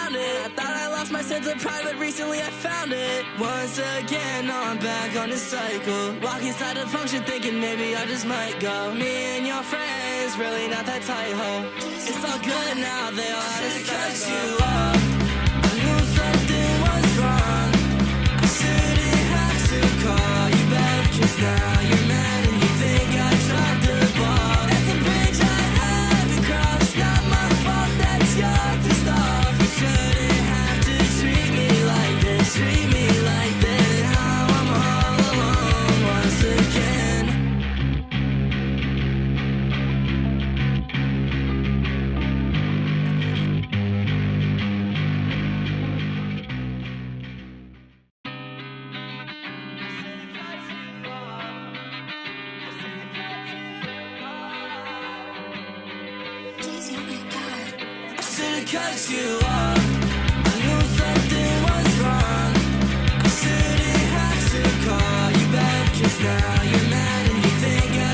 around it. I thought I lost my sense of pride, but recently I found it. Once again, now I'm back on this cycle. Walk inside the function thinking maybe I just might go. Me and your friends, really not that tight, ho. It's all good now, they all had to cut you off. I knew something was wrong. I shouldn't have to call you back, 'cause now you're mad and you think I dropped the ball. That's a bridge I haven't crossed. Not my fault that you're pissed off. You shouldn't have to treat me like this. Treat me like this. Now I'm all alone once again. Cut you off. I knew something was wrong. I shouldn't have to call you back, 'cause now you're mad and you think I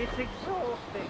It's exhausting.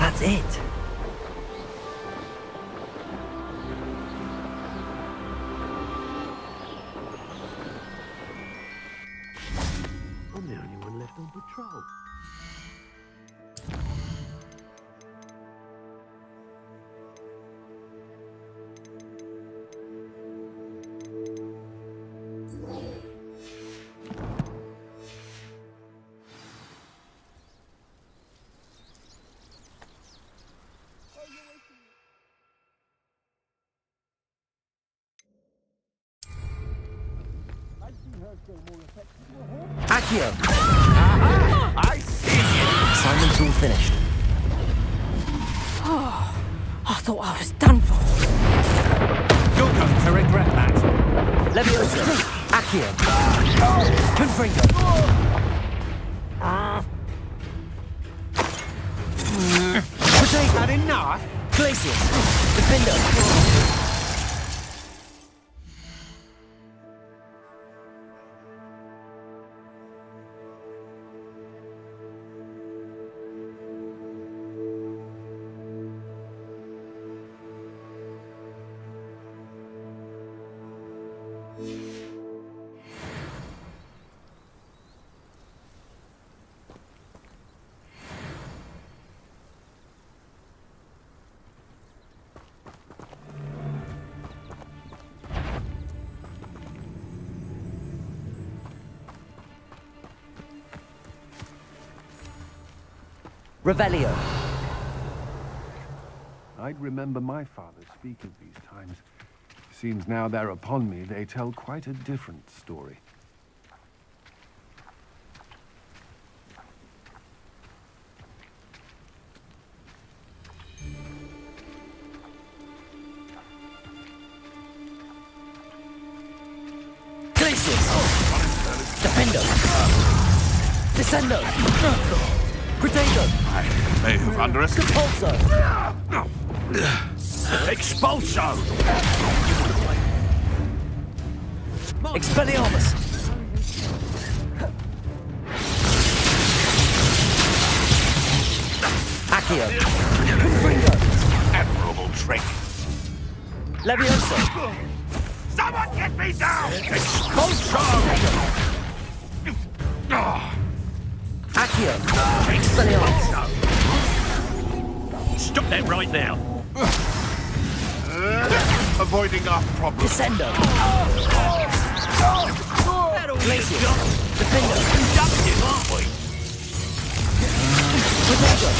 That's it. I'm the only one left on patrol. Accio! I see you! Assignment's all finished. Oh, I thought I was done for. You're going to regret that. Leviosa! Accio! Confringo! Potato! Had enough? Glacius! Defender! Revelio. I'd remember my father speak of these times. Seems now they're upon me, they tell quite a different story. Defendo! Descendo! Protego! I may have underestimated. Compulso! Expulso! Expelliarmus! Accio! Confringo! Admirable trick. Levioso! Someone get me down! Expulso! Accio! Expelliarmus! Stop that right now! Avoiding our problem. Descendo! Glacius! Defendo! Conductive, aren't we? Protego!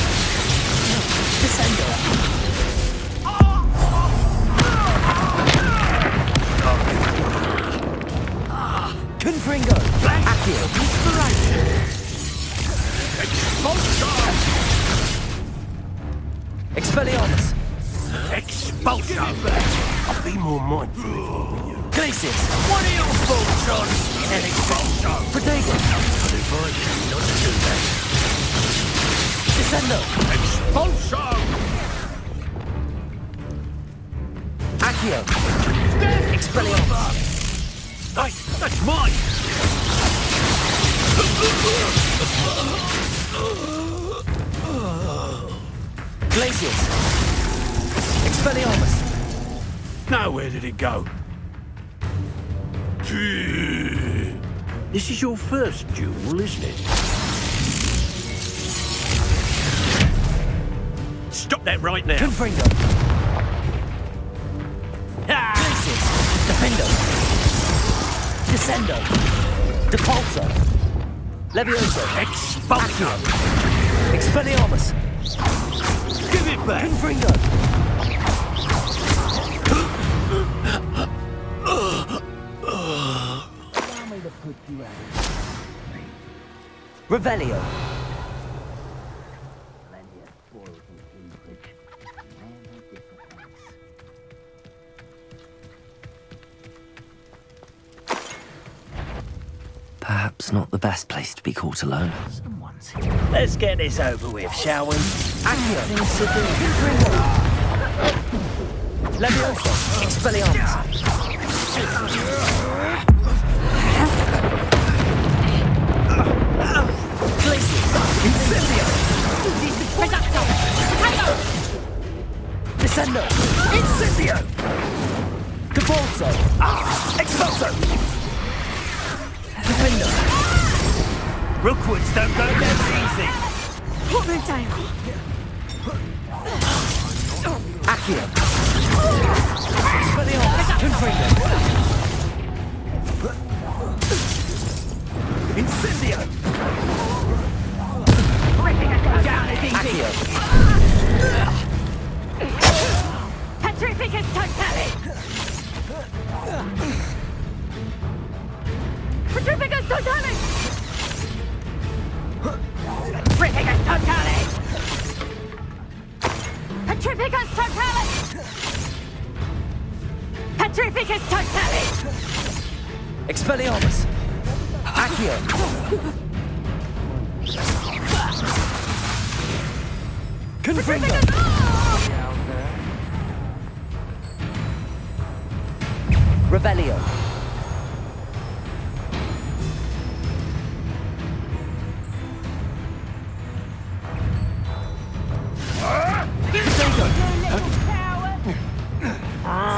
Descendo! Confringo! Accio! Inspiration! Expulso! Expelliarmus! Expulso! I'll be more mindful if I were you. Glacius! What are your thoughts on an expulso? Protego! I'd advise you not to do that. Descendo! Expulso! Accio! Expelliarmus! Hey, that's mine! Glacius! Expelliarmus! Now where did it go? This is your first duel, isn't it? Stop that right now! Confringo! Glacius! Defendo! Descendo! Depulso! Levioso! Expulso! Expelliarmus! Give it back! Confringo! Revelio! Perhaps not the best place to be caught alone. Someone's here. Let's get this over with, shall we? Accio! Confringo! Levioso! Expelliarmus! Glacius! Incendio! Descendo! Incendio! Depulso! Expulso! Defendo! Rookwoods don't go down easy. Put them down. Accio! Expelliarmus! Confringo! Incendio! Accio! Petrificus totale. Petrificus totale. Petrificus totale. Petrificus totale. Petrificus totale. Expelliarmus! Accio! Confringo! Revelio!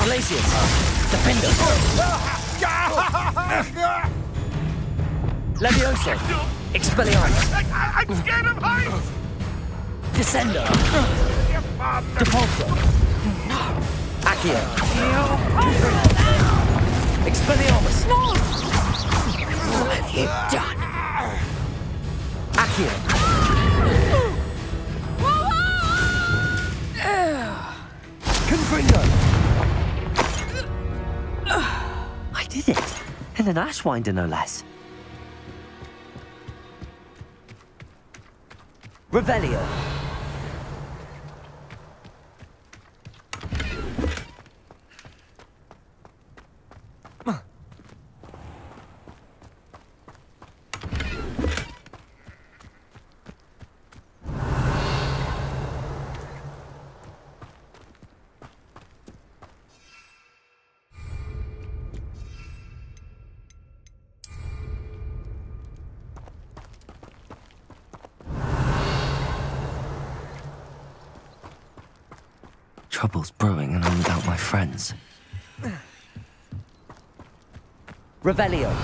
Glacius! Defendo! Levioso! Expelliarmus! I'm scared of heights! Descendo! Depulso! Accio! Expelliarmus! No! What have you done? Accio! And an ashwinder, no less. Revelio. Trouble's brewing and I'm without my friends. Revelio.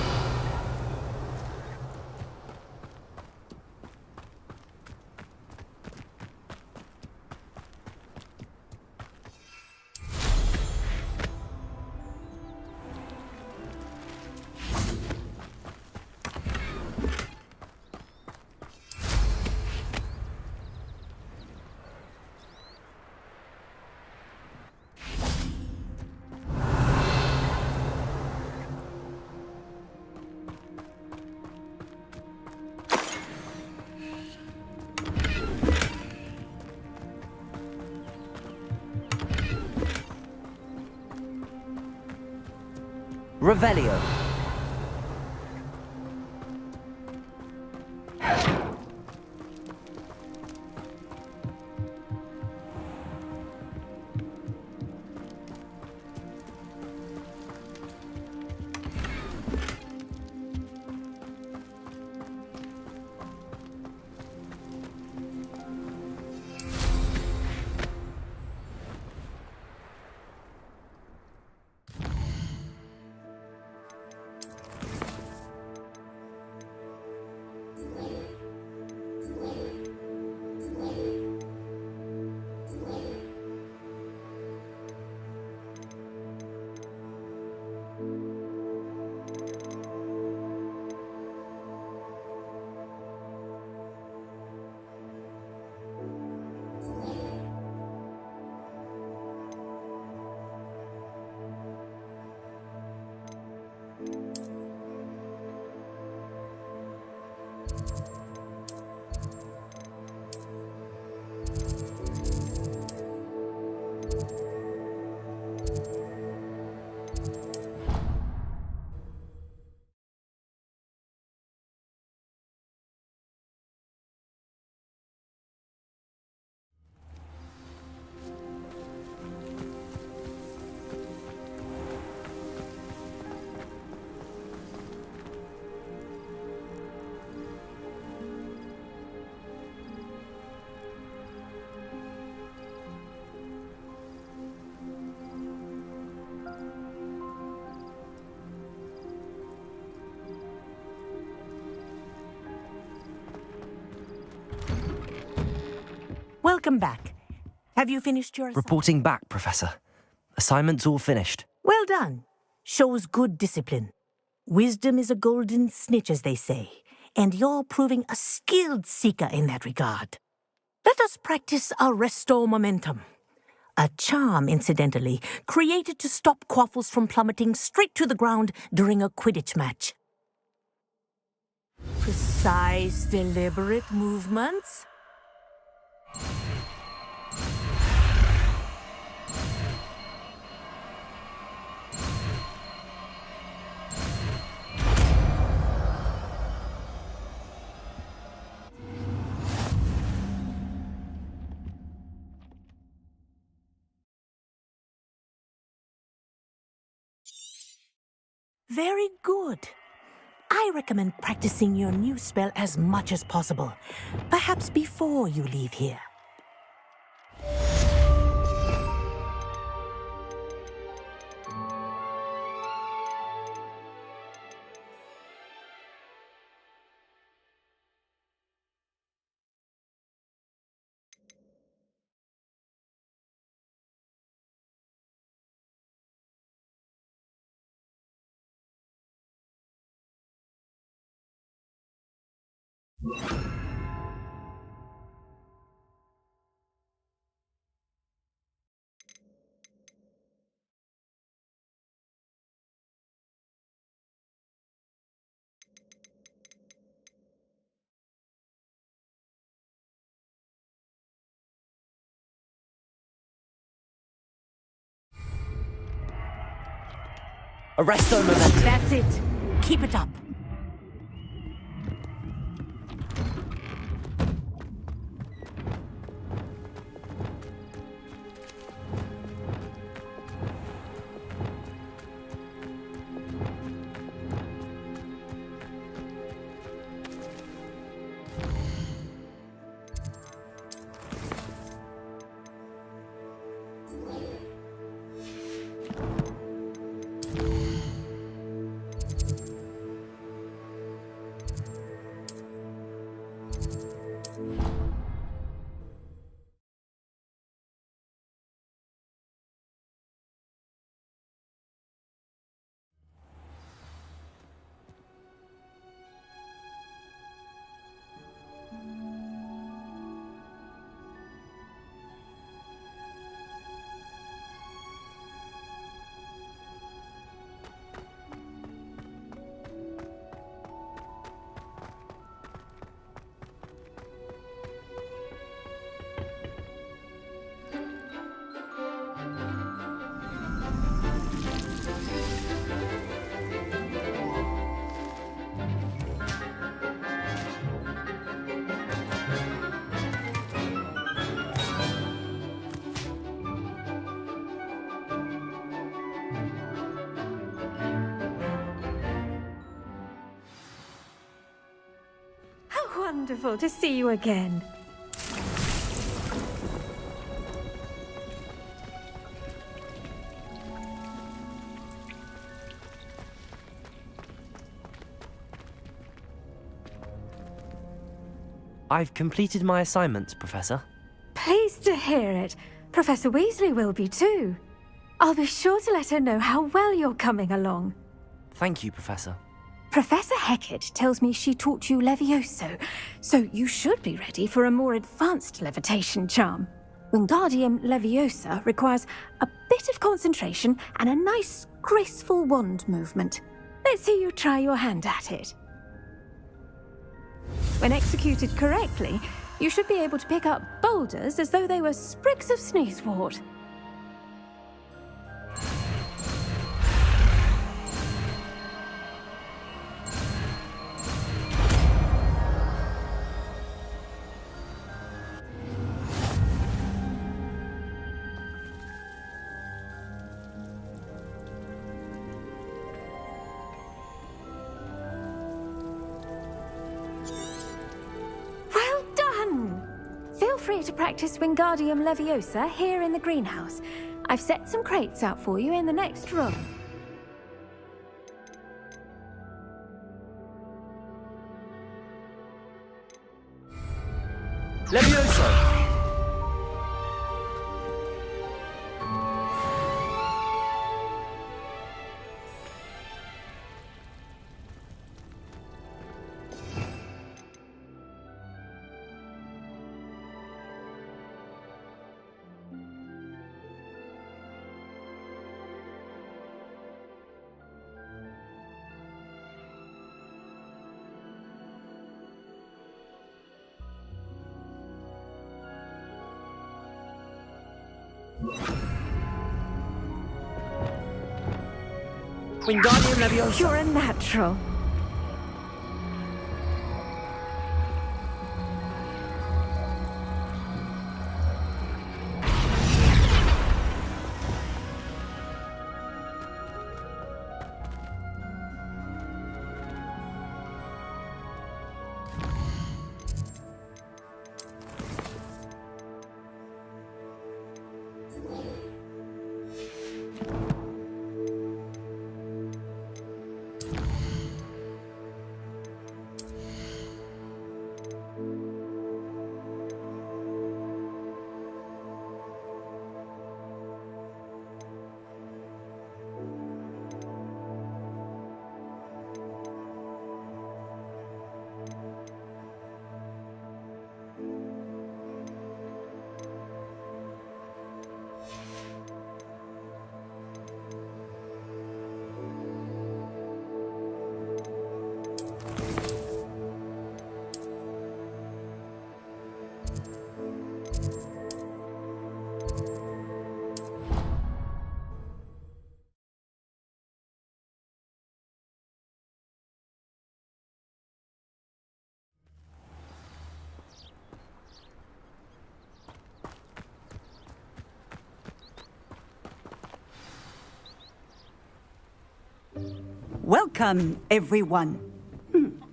Revelio. Welcome back. Have you finished your assignment? Reporting back, Professor. Assignment's all finished. Well done. Shows good discipline. Wisdom is a golden snitch, as they say, and you're proving a skilled seeker in that regard. Let us practice our restore momentum. A charm, incidentally, created to stop Quaffles from plummeting straight to the ground during a Quidditch match. Precise, deliberate movements. Very good. I recommend practicing your new spell as much as possible, perhaps before you leave here. TheRelaxedMovement. That's it. Keep it up. Wonderful to see you again. I've completed my assignments, Professor. Pleased to hear it. Professor Weasley will be too. I'll be sure to let her know how well you're coming along. Thank you, Professor. Professor Hecat tells me she taught you Levioso, so you should be ready for a more advanced levitation charm. Wingardium Leviosa requires a bit of concentration and a nice, graceful wand movement. Let's see you try your hand at it. When executed correctly, you should be able to pick up boulders as though they were sprigs of sneezewort. Feel free to practice Wingardium Leviosa here in the greenhouse. I've set some crates out for you in the next room. Levioso! Wingardium Leviosa! You're a natural. Welcome, everyone.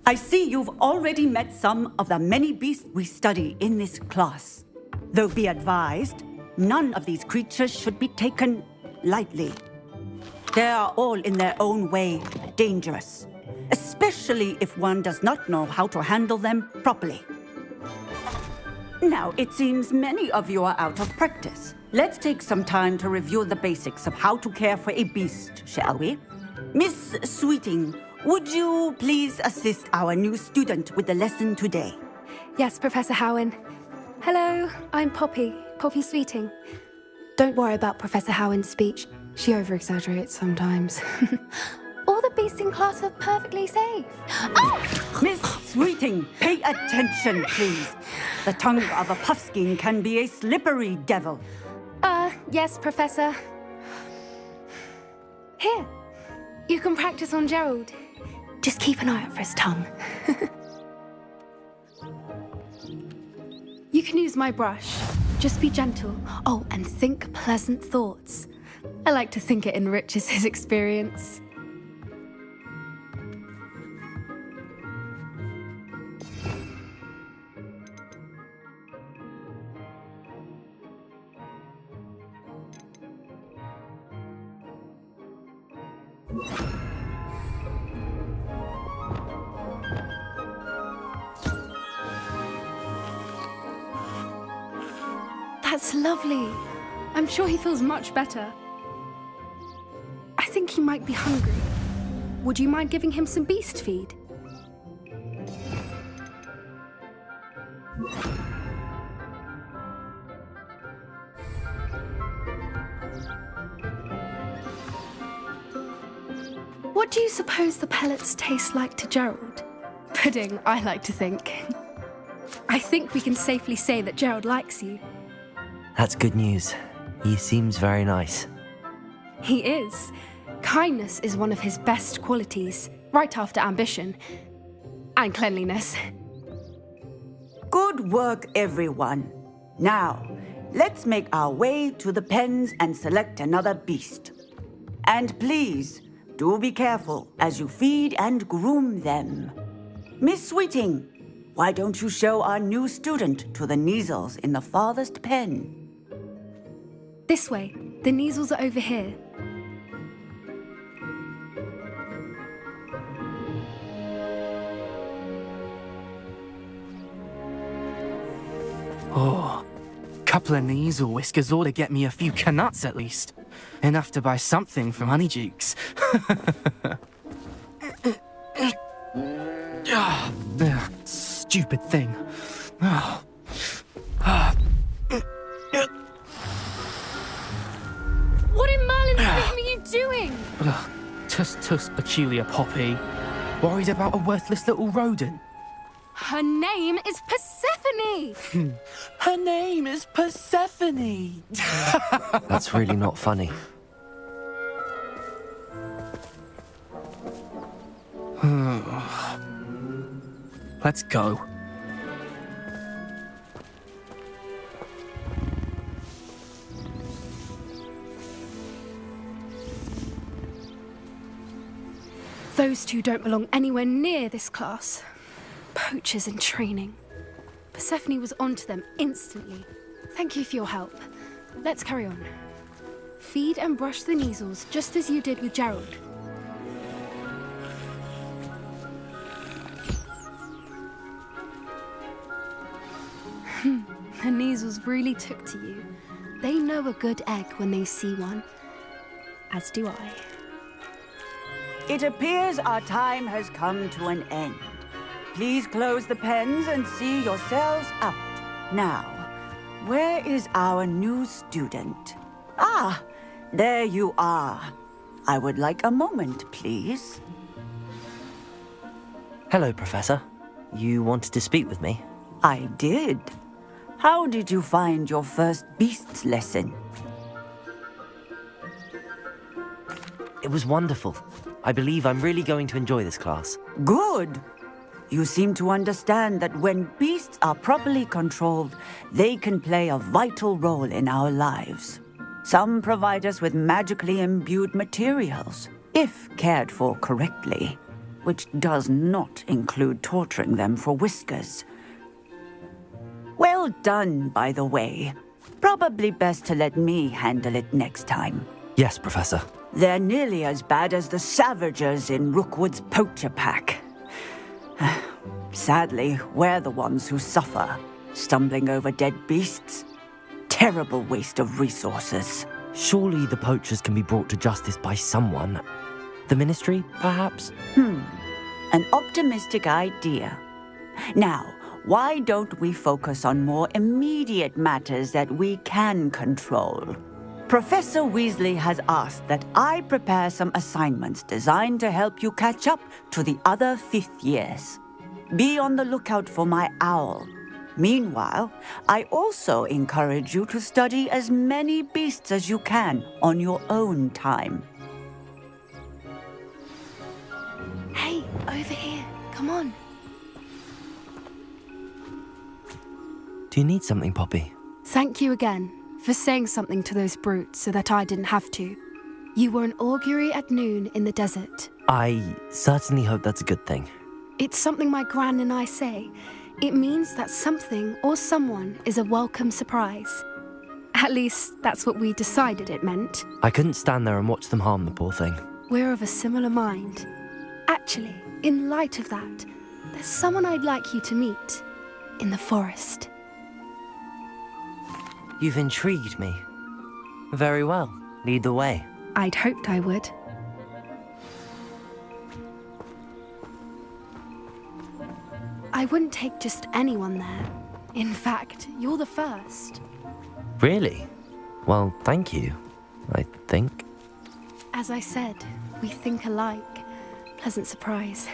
I see you've already met some of the many beasts we study in this class. Though be advised, none of these creatures should be taken lightly. They are all in their own way dangerous, especially if one does not know how to handle them properly. Now, it seems many of you are out of practice. Let's take some time to review the basics of how to care for a beast, shall we? Miss Sweeting, would you please assist our new student with the lesson today? Yes, Professor Howen. Hello, I'm Poppy Sweeting. Don't worry about Professor Howen's speech. She over-exaggerates sometimes. All the beasts in class are perfectly safe. Oh! Miss Sweeting, pay attention, please. The tongue of a puffskein can be a slippery devil. Yes, Professor. Here, you can practice on Gerald. Just keep an eye out for his tongue. You can use my brush. Just be gentle. Oh, and think pleasant thoughts. I like to think it enriches his experience. That's lovely. I'm sure he feels much better. I think he might be hungry. Would you mind giving him some beast feed? What do you suppose the pellets taste like to Gerald? Pudding, I like to think. I think we can safely say that Gerald likes you. That's good news. He seems very nice. He is. Kindness is one of his best qualities, right after ambition. And cleanliness. Good work, everyone. Now, let's make our way to the pens and select another beast. And please, do be careful as you feed and groom them. Miss Sweeting, why don't you show our new student to the Neasels in the farthest pen? This way. The Neasels are over here. Oh, couple of Neasel whiskers ought to get me a few canuts at least. Enough to buy something from Honeydukes. Stupid thing. What in Merlin's name are you doing? Tuss, peculiar Poppy. Worried about a worthless little rodent. Her name is Persephone! Her name is Persephone! That's really not funny. Let's go. Those two don't belong anywhere near this class. Poachers in training. Persephone was onto them instantly. Thank you for your help. Let's carry on. Feed and brush the Neasels just as you did with Gerald. The Neasels really took to you. They know a good egg when they see one. As do I. It appears our time has come to an end. Please close the pens and see yourselves out. Now, where is our new student? Ah, there you are. I would like a moment, please. Hello, Professor. You wanted to speak with me? I did. How did you find your first beasts lesson? It was wonderful. I believe I'm really going to enjoy this class. Good. You seem to understand that when beasts are properly controlled, they can play a vital role in our lives. Some provide us with magically imbued materials. if cared for correctly, which does not include torturing them for whiskers. Well done, by the way. Probably best to let me handle it next time. Yes, Professor. They're nearly as bad as the Savagers in Rookwood's poacher pack. Sadly, we're the ones who suffer, stumbling over dead beasts. Terrible waste of resources. Surely the poachers can be brought to justice by someone. The Ministry, perhaps? An optimistic idea. Now, why don't we focus on more immediate matters that we can control? Professor Weasley has asked that I prepare some assignments designed to help you catch up to the other 5th years. Be on the lookout for my owl. Meanwhile, I also encourage you to study as many beasts as you can on your own time. Hey, over here. Come on. Do you need something, Poppy? Thank you again for saying something to those brutes so that I didn't have to. You were an augury at noon in the desert. I certainly hope that's a good thing. It's something my gran and I say. It means that something or someone is a welcome surprise. At least, that's what we decided it meant. I couldn't stand there and watch them harm the poor thing. We're of a similar mind. Actually, in light of that, there's someone I'd like you to meet in the forest. You've intrigued me. Very well. Lead the way. I'd hoped I would. I wouldn't take just anyone there. In fact, you're the first. Really? Well, thank you, I think. As I said, we think alike. Pleasant surprise.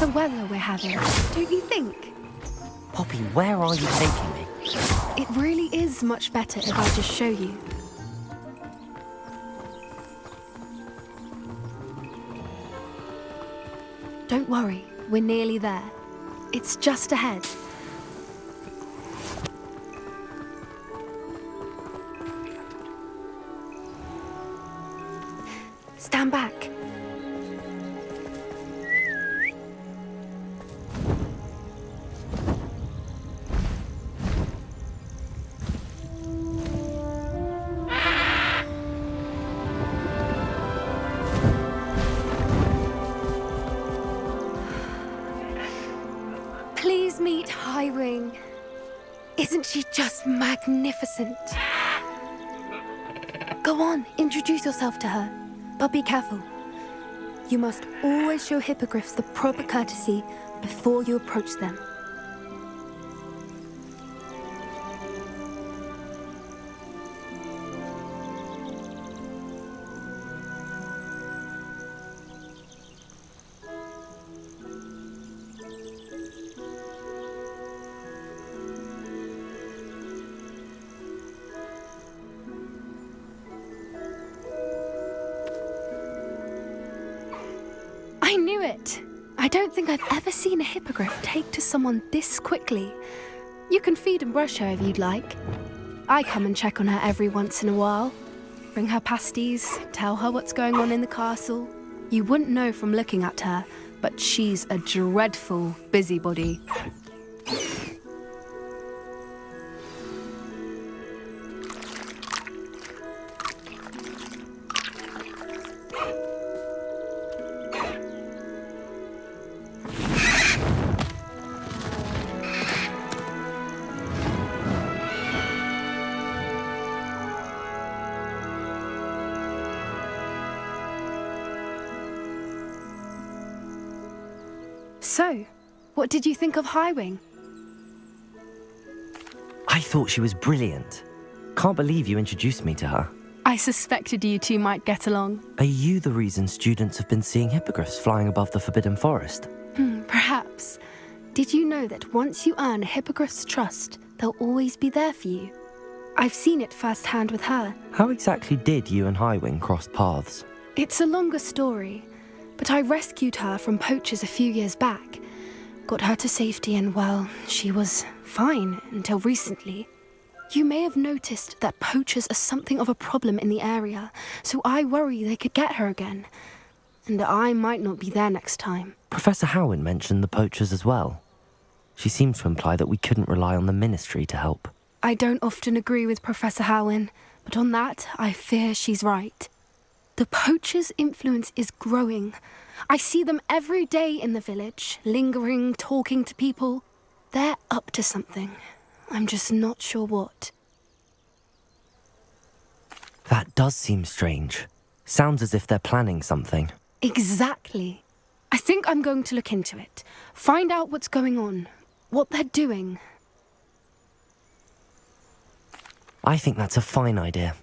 The weather we're having, don't you think? Poppy, where are you taking me? It really is much better if I just show you. Don't worry, we're nearly there. It's just ahead. Stand back. Please meet Highwing. Isn't she just magnificent? Go on, introduce yourself to her. But be careful. You must always show hippogriffs the proper courtesy before you approach them. I knew it! I don't think I've ever seen a hippogriff take to someone this quickly. You can feed and brush her if you'd like. I come and check on her every once in a while. Bring her pasties, tell her what's going on in the castle. You wouldn't know from looking at her, but she's a dreadful busybody. So, what did you think of Highwing? I thought she was brilliant. Can't believe you introduced me to her. I suspected you two might get along. Are you the reason students have been seeing hippogriffs flying above the Forbidden Forest? Perhaps. Did you know that once you earn a hippogriff's trust, they'll always be there for you? I've seen it firsthand with her. How exactly did you and Highwing cross paths? It's a longer story, but I rescued her from poachers a few years back. Got her to safety and, well, she was fine until recently. You may have noticed that poachers are something of a problem in the area, so I worry they could get her again. And I might not be there next time. Professor Howin mentioned the poachers as well. She seemed to imply that we couldn't rely on the Ministry to help. I don't often agree with Professor Howin, but on that, I fear she's right. The poachers' influence is growing. I see them every day in the village, lingering, talking to people. They're up to something. I'm just not sure what. That does seem strange. Sounds as if they're planning something. Exactly. I think I'm going to look into it. Find out what's going on, what they're doing. I think that's a fine idea.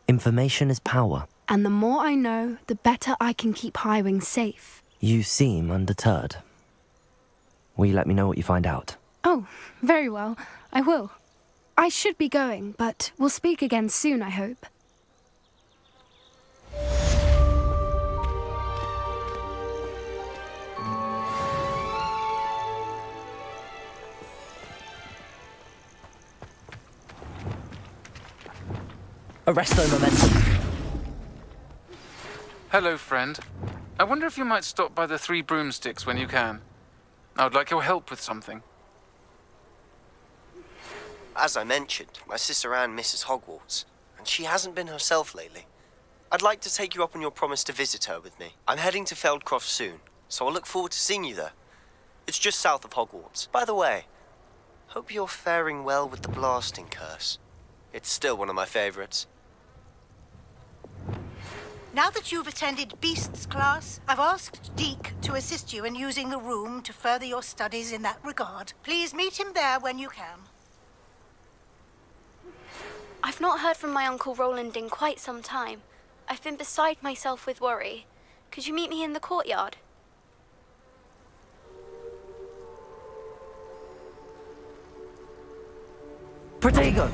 Information is power. And the more I know, the better I can keep Highwing safe. You seem undeterred. Will you let me know what you find out? Oh, very well. I will. I should be going, but we'll speak again soon, I hope. Arresto momentum. Hello, friend. I wonder if you might stop by the Three Broomsticks when you can. I would like your help with something. As I mentioned, my sister Anne misses Hogwarts, and she hasn't been herself lately. I'd like to take you up on your promise to visit her with me. I'm heading to Feldcroft soon, so I'll look forward to seeing you there. It's just south of Hogwarts. By the way, hope you're faring well with the blasting curse. It's still one of my favorites. Now that you've attended Beasts class, I've asked Deke to assist you in using the room to further your studies in that regard. Please meet him there when you can. I've not heard from my Uncle Roland in quite some time. I've been beside myself with worry. Could you meet me in the courtyard? Protego!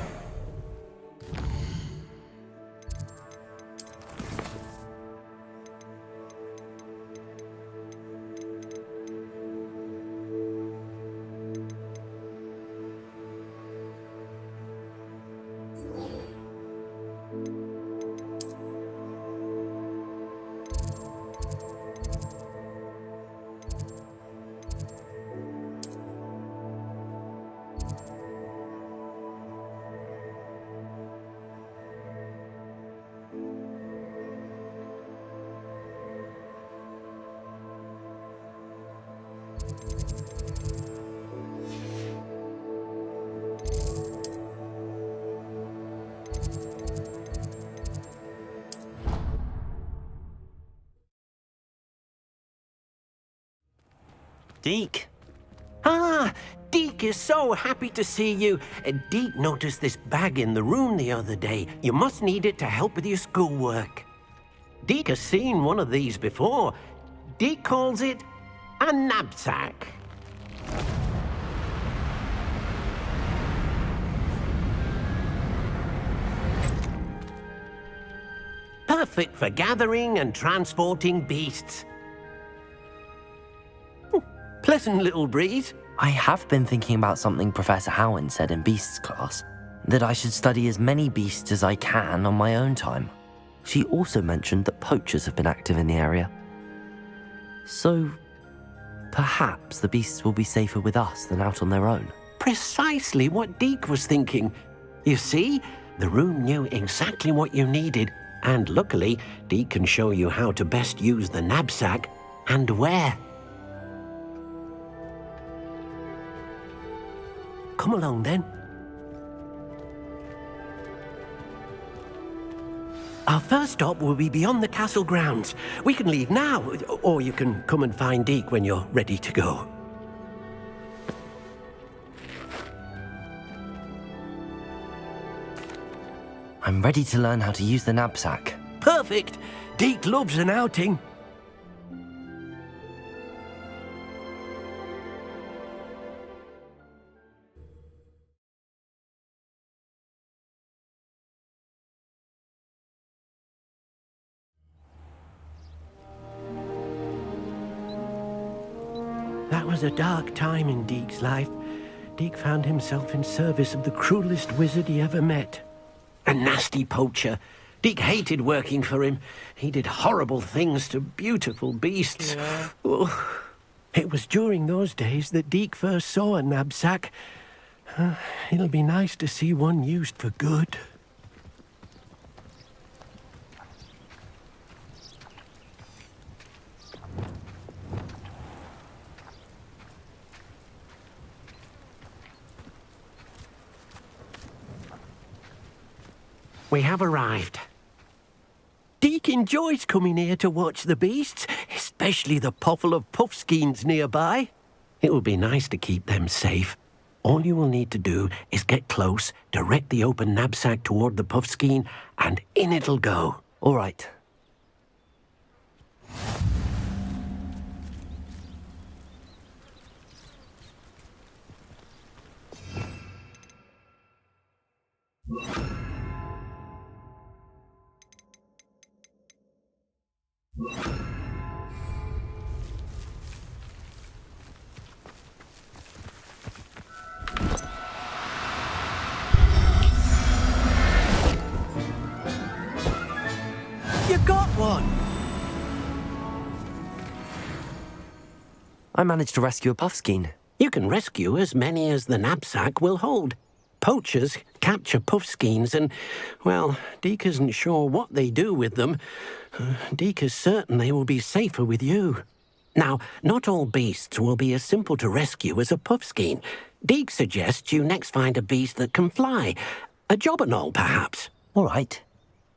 Deke. Ah, Deke is so happy to see you. Deke noticed this bag in the room the other day. You must need it to help with your schoolwork. Deke has seen one of these before. Deke calls it a knapsack. Perfect for gathering and transporting beasts. Pleasant little breeze. I have been thinking about something Professor Howin said in Beasts class, that I should study as many beasts as I can on my own time. She also mentioned that poachers have been active in the area. So, perhaps the beasts will be safer with us than out on their own. Precisely what Deke was thinking. You see, the room knew exactly what you needed, and luckily, Deke can show you how to best use the knapsack and where. Come along, then. Our first stop will be beyond the castle grounds. We can leave now, or you can come and find Deke when you're ready to go. I'm ready to learn how to use the knapsack. Perfect! Deke loves an outing. That was a dark time in Deke's life. Deke found himself in service of the cruelest wizard he ever met. A nasty poacher. Deke hated working for him. He did horrible things to beautiful beasts. Yeah. Oh. It was during those days that Deke first saw a knapsack. It'll be nice to see one used for good. We have arrived. Deke enjoys coming here to watch the beasts, especially the potful of puffskeins nearby. It will be nice to keep them safe. All you will need to do is get close, direct the open knapsack toward the puffskein, and in it'll go. All right. You got one! I managed to rescue a puffskein. You can rescue as many as the knapsack will hold. Poachers capture puffskeins and, well, Deke isn't sure what they do with them. Deke is certain they will be safer with you. Now, not all beasts will be as simple to rescue as a puffskein. Deke suggests you next find a beast that can fly. A jobberknoll, perhaps. All right.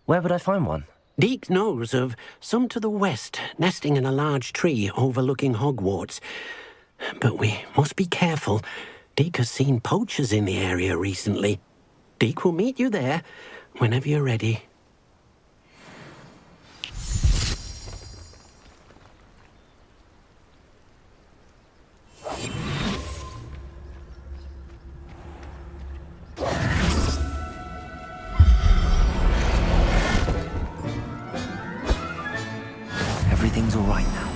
Where would I find one? Deke knows of some to the west, nesting in a large tree overlooking Hogwarts. But we must be careful. Deke has seen poachers in the area recently. Deke will meet you there whenever you're ready. Everything's all right now.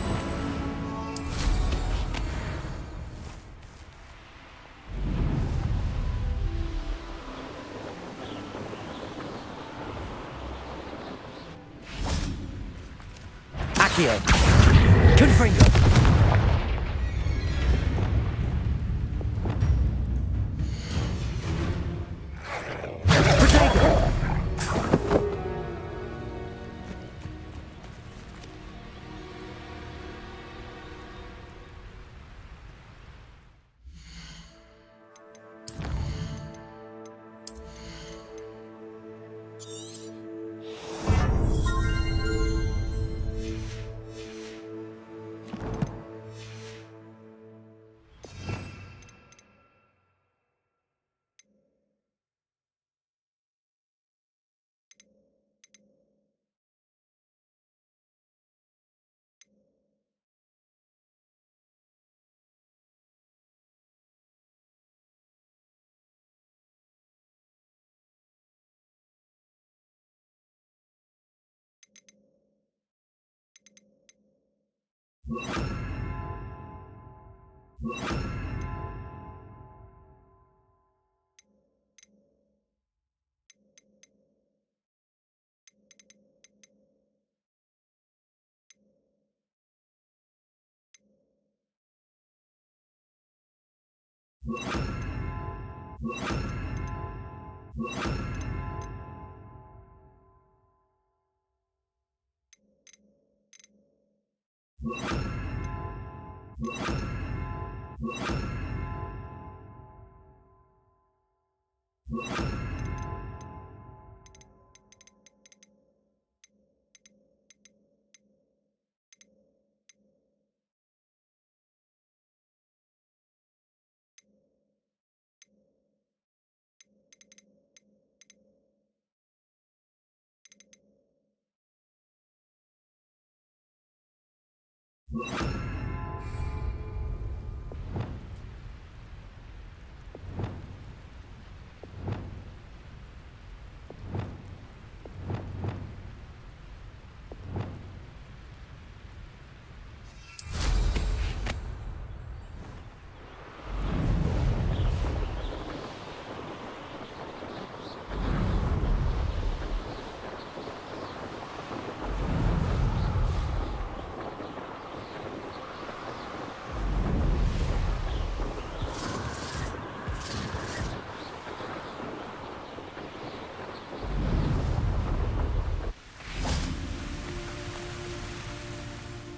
MacLeod! Confringo!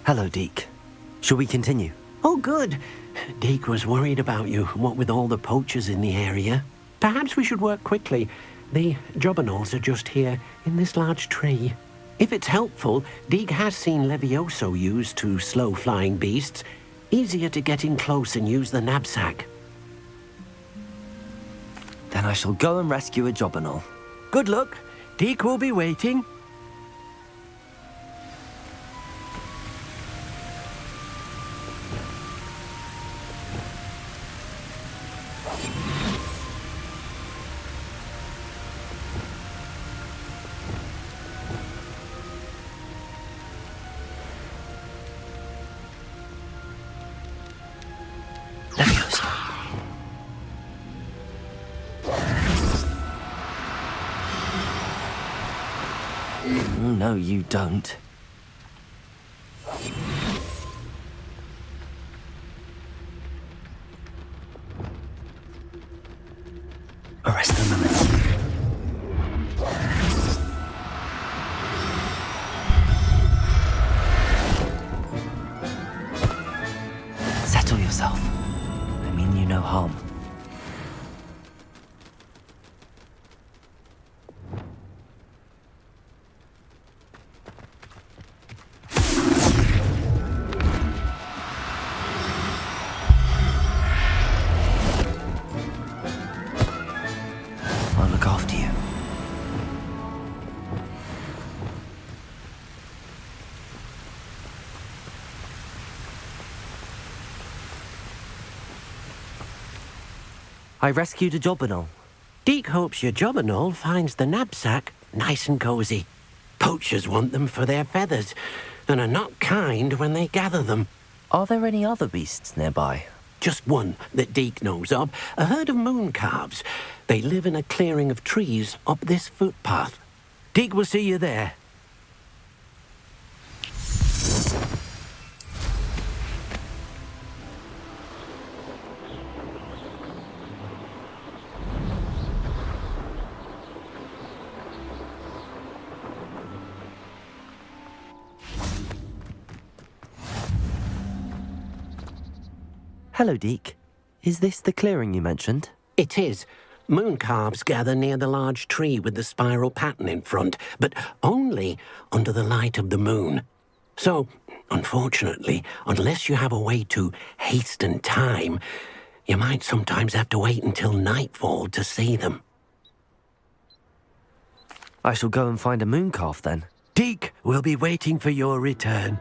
Hello, Deke. Shall we continue? Oh, good. Deke was worried about you, what with all the poachers in the area. Perhaps we should work quickly. The jobberknolls are just here, in this large tree. If it's helpful, Deke has seen Levioso used to slow flying beasts. Easier to get in close and use the knapsack. Then I shall go and rescue a jobberknoll. Good luck. Deke will be waiting. No, you don't. Arrest the moment. Settle yourself. I mean you no harm. I'll look after you. I rescued a jobberknoll. Deke hopes your jobberknoll finds the knapsack nice and cozy. Poachers want them for their feathers, and are not kind when they gather them. Are there any other beasts nearby? Just one that Deke knows of, a herd of moon calves. They live in a clearing of trees up this footpath. Deke will see you there. Hello, Deke. Is this the clearing you mentioned? It is. Moon calves gather near the large tree with the spiral pattern in front, but only under the light of the moon. So, unfortunately, unless you have a way to hasten time, you might sometimes have to wait until nightfall to see them. I shall go and find a moon calf then. Deke will be waiting for your return.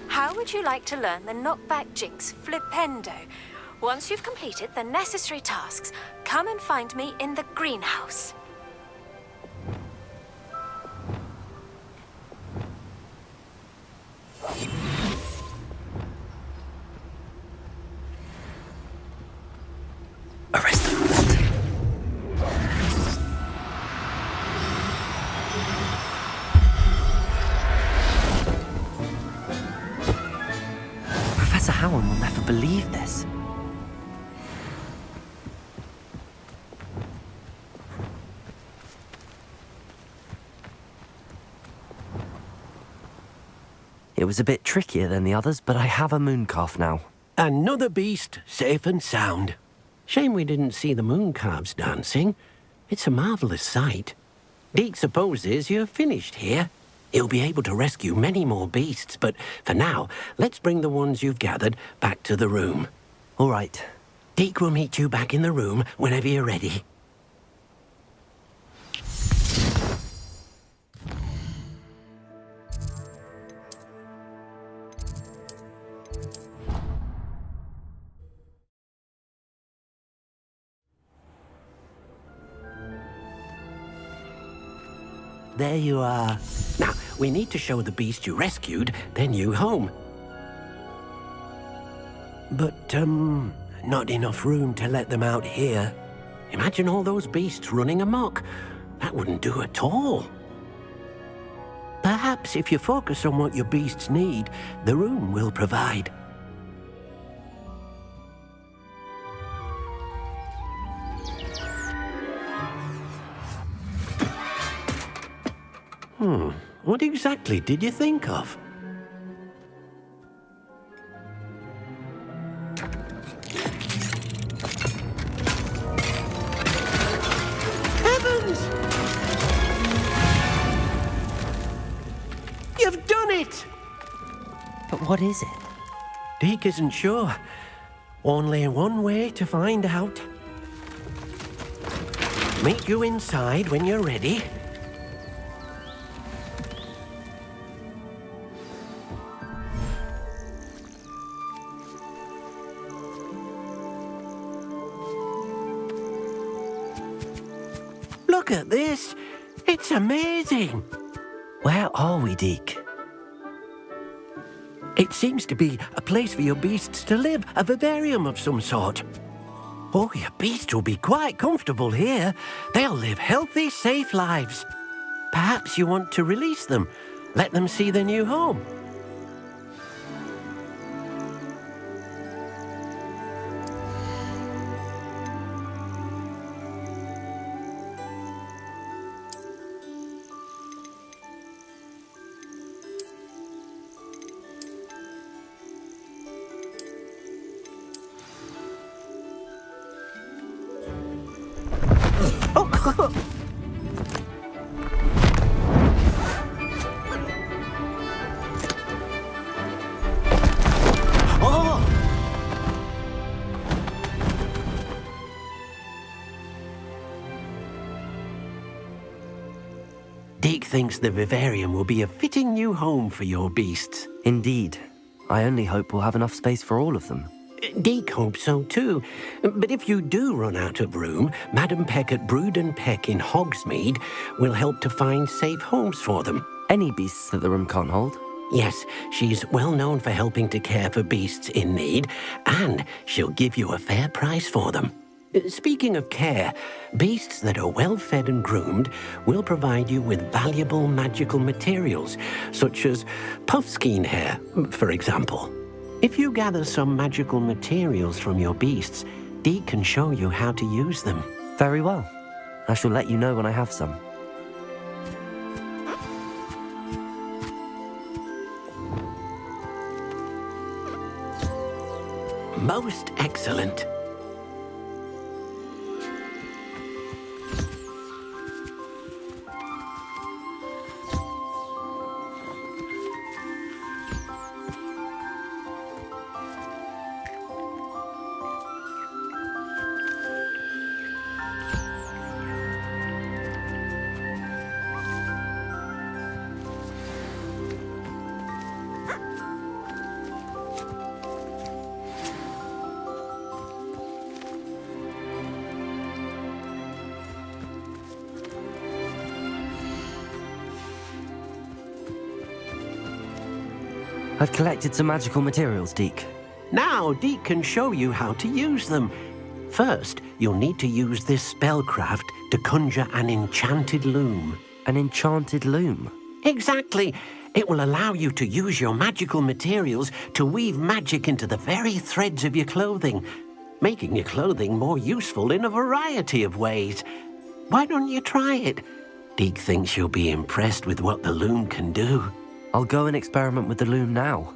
How would you like to learn the knockback jinx flipendo? Once you've completed the necessary tasks, come and find me in the greenhouse. Arrest them. Professor Howard will never believe this. It was a bit trickier than the others, but I have a moon calf now. Another beast, safe and sound. Shame we didn't see the moon calves dancing. It's a marvellous sight. Deke supposes you're finished here. You'll be able to rescue many more beasts, but for now, let's bring the ones you've gathered back to the room. All right. Deke will meet you back in the room whenever you're ready. There you are. Now, we need to show the beast you rescued their new home. But, not enough room to let them out here. Imagine all those beasts running amok. That wouldn't do at all. Perhaps if you focus on what your beasts need, the room will provide. What exactly did you think of? Heavens! You've done it! But what is it? Deke isn't sure. Only one way to find out. Meet you inside when you're ready. Look at this! It's amazing! Where are we, Deke? It seems to be a place for your beasts to live, a vivarium of some sort. Oh, your beasts will be quite comfortable here. They'll live healthy, safe lives. Perhaps you want to release them, let them see their new home. Deke thinks the vivarium will be a fitting new home for your beasts. Indeed. I only hope we'll have enough space for all of them. Deke hopes so too. But if you do run out of room, Madam Peck at Brood and Peck in Hogsmeade will help to find safe homes for them. Any beasts that the room can't hold? Yes, she's well known for helping to care for beasts in need, and she'll give you a fair price for them. Speaking of care, beasts that are well fed and groomed will provide you with valuable magical materials, such as puffskein hair, for example. If you gather some magical materials from your beasts, Deke can show you how to use them. Very well. I shall let you know when I have some. Most excellent. I've collected some magical materials, Deke. Now Deke can show you how to use them. First, you'll need to use this spellcraft to conjure an enchanted loom. An enchanted loom? Exactly. It will allow you to use your magical materials to weave magic into the very threads of your clothing, making your clothing more useful in a variety of ways. Why don't you try it? Deke thinks you'll be impressed with what the loom can do. I'll go and experiment with the loom now.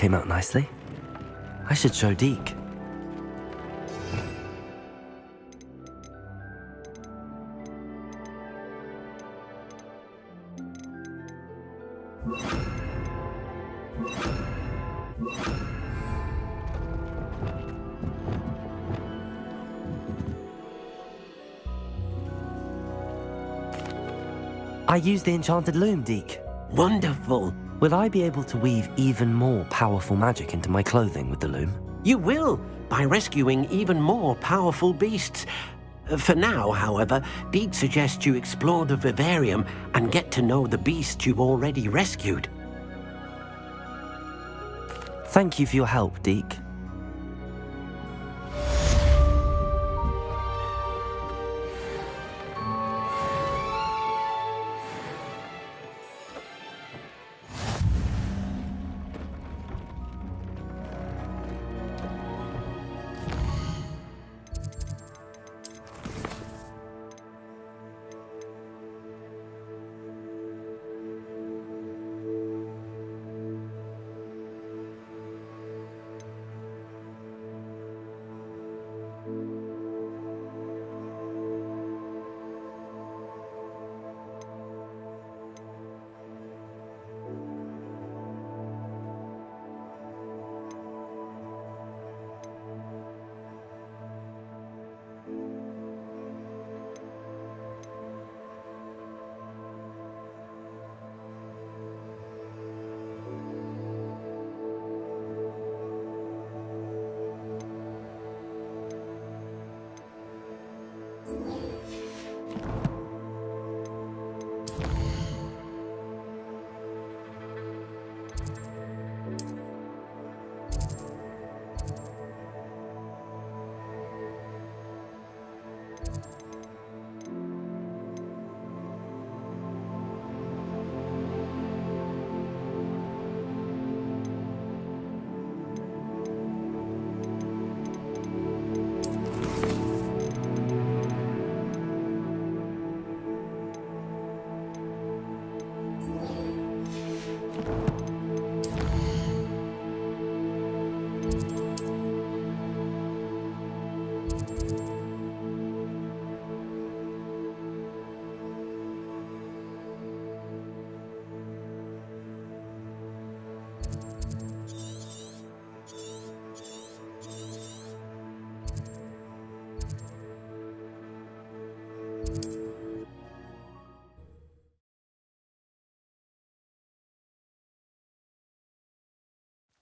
came out nicely. I should show Deke. I used the enchanted loom, Deke. Wonderful. Will I be able to weave even more powerful magic into my clothing with the loom? You will, by rescuing even more powerful beasts. For now, however, Deke suggests you explore the vivarium and get to know the beasts you've already rescued. Thank you for your help, Deke.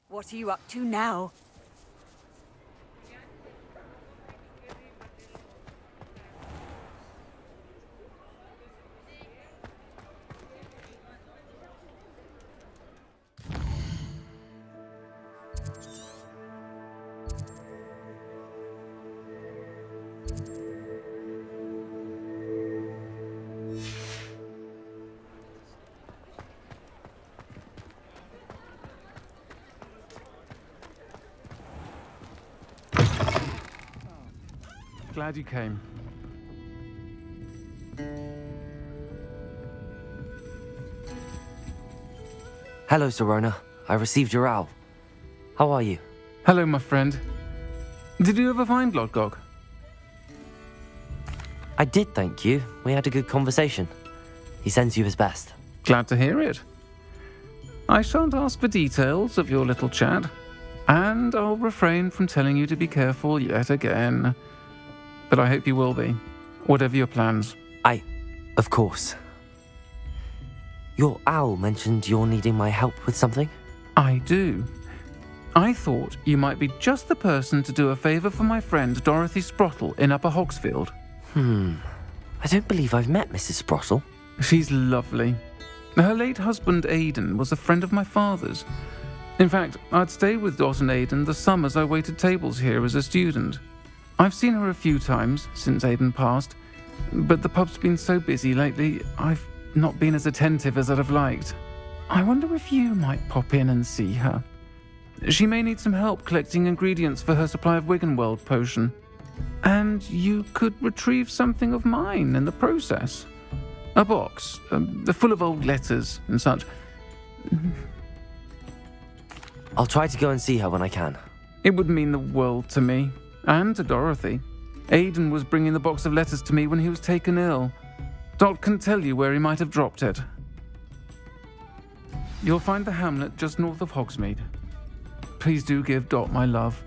What are you up to now? Glad you came. Hello, Serona. I received your owl. How are you? Hello, my friend. Did you ever find Lodgok? I did, thank you. We had a good conversation. He sends you his best. Glad to hear it. I shan't ask for details of your little chat, and I'll refrain from telling you to be careful yet again. But I hope you will be, whatever your plans. Of course. Your owl mentioned you're needing my help with something? I do. I thought you might be just the person to do a favour for my friend Dorothy Sprottle in Upper Hogsfield. I don't believe I've met Mrs. Sprottle. She's lovely. Her late husband Aidan was a friend of my father's. In fact, I'd stay with Dot and Aidan the summers I waited tables here as a student. I've seen her a few times since Aidan passed, but the pub's been so busy lately, I've not been as attentive as I'd have liked. I wonder if you might pop in and see her. She may need some help collecting ingredients for her supply of Wiggenweld potion. And you could retrieve something of mine in the process. A box, full of old letters and such. I'll try to go and see her when I can. It would mean the world to me, and to Dorothy. Aidan was bringing the box of letters to me when he was taken ill. Dot can tell you where he might have dropped it. You'll find the hamlet just north of Hogsmeade. Please do give Dot my love.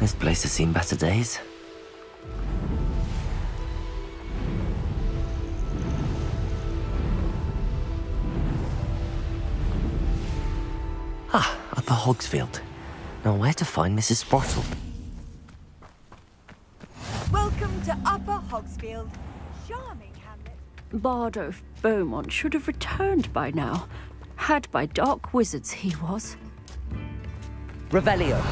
This place has seen better days. Ah, Upper Hogsfield. Now where to find Mrs. Sprottle? Welcome to Upper Hogsfield. Charming hamlet. Bardolph Beaumont should have returned by now. Had by dark wizards he was. Revelio.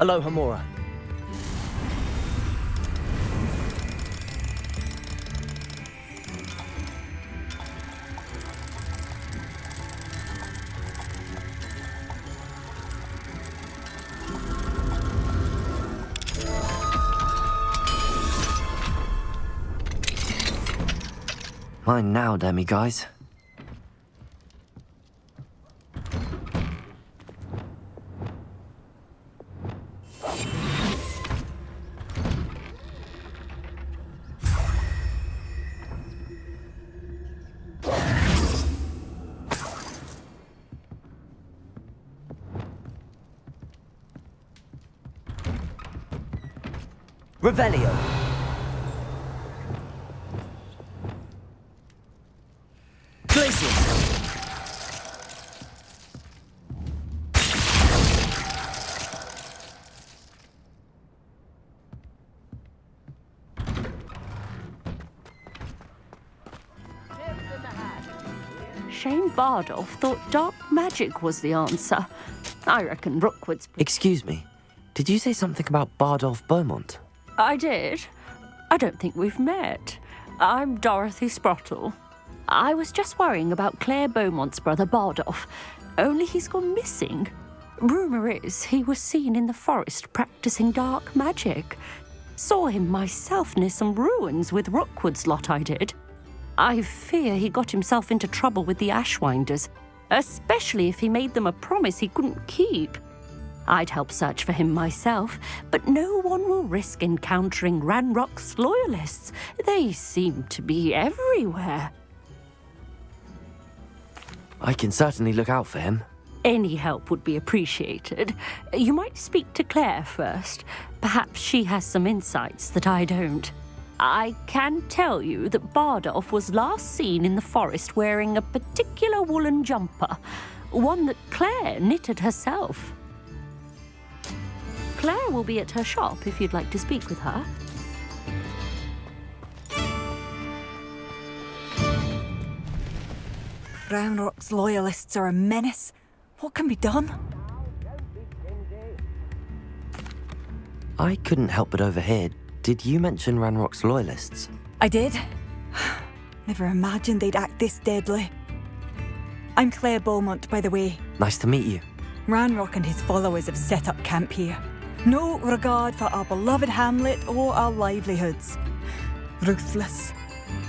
Aloha Mora. Mine now, demi guys. Revelio. Glacius. Shane Bardolph thought dark magic was the answer. I reckon Rookwood's... Excuse me. Did you say something about Bardolph Beaumont? I did. I don't think we've met. I'm Dorothy Sprottle. I was just worrying about Claire Beaumont's brother Bardolph, only he's gone missing. Rumour is he was seen in the forest practicing dark magic. Saw him myself near some ruins with Rookwood's lot I did. I fear he got himself into trouble with the Ashwinders, especially if he made them a promise he couldn't keep. I'd help search for him myself, but no one will risk encountering Ranrock's loyalists. They seem to be everywhere. I can certainly look out for him. Any help would be appreciated. You might speak to Claire first. Perhaps she has some insights that I don't. I can tell you that Bardolph was last seen in the forest wearing a particular woolen jumper, one that Claire knitted herself. Claire will be at her shop if you'd like to speak with her. Ranrock's loyalists are a menace. What can be done? I couldn't help but overhear. Did you mention Ranrock's loyalists? I did. Never imagined they'd act this deadly. I'm Claire Beaumont, by the way. Nice to meet you. Ranrock and his followers have set up camp here. No regard for our beloved hamlet or our livelihoods. Ruthless.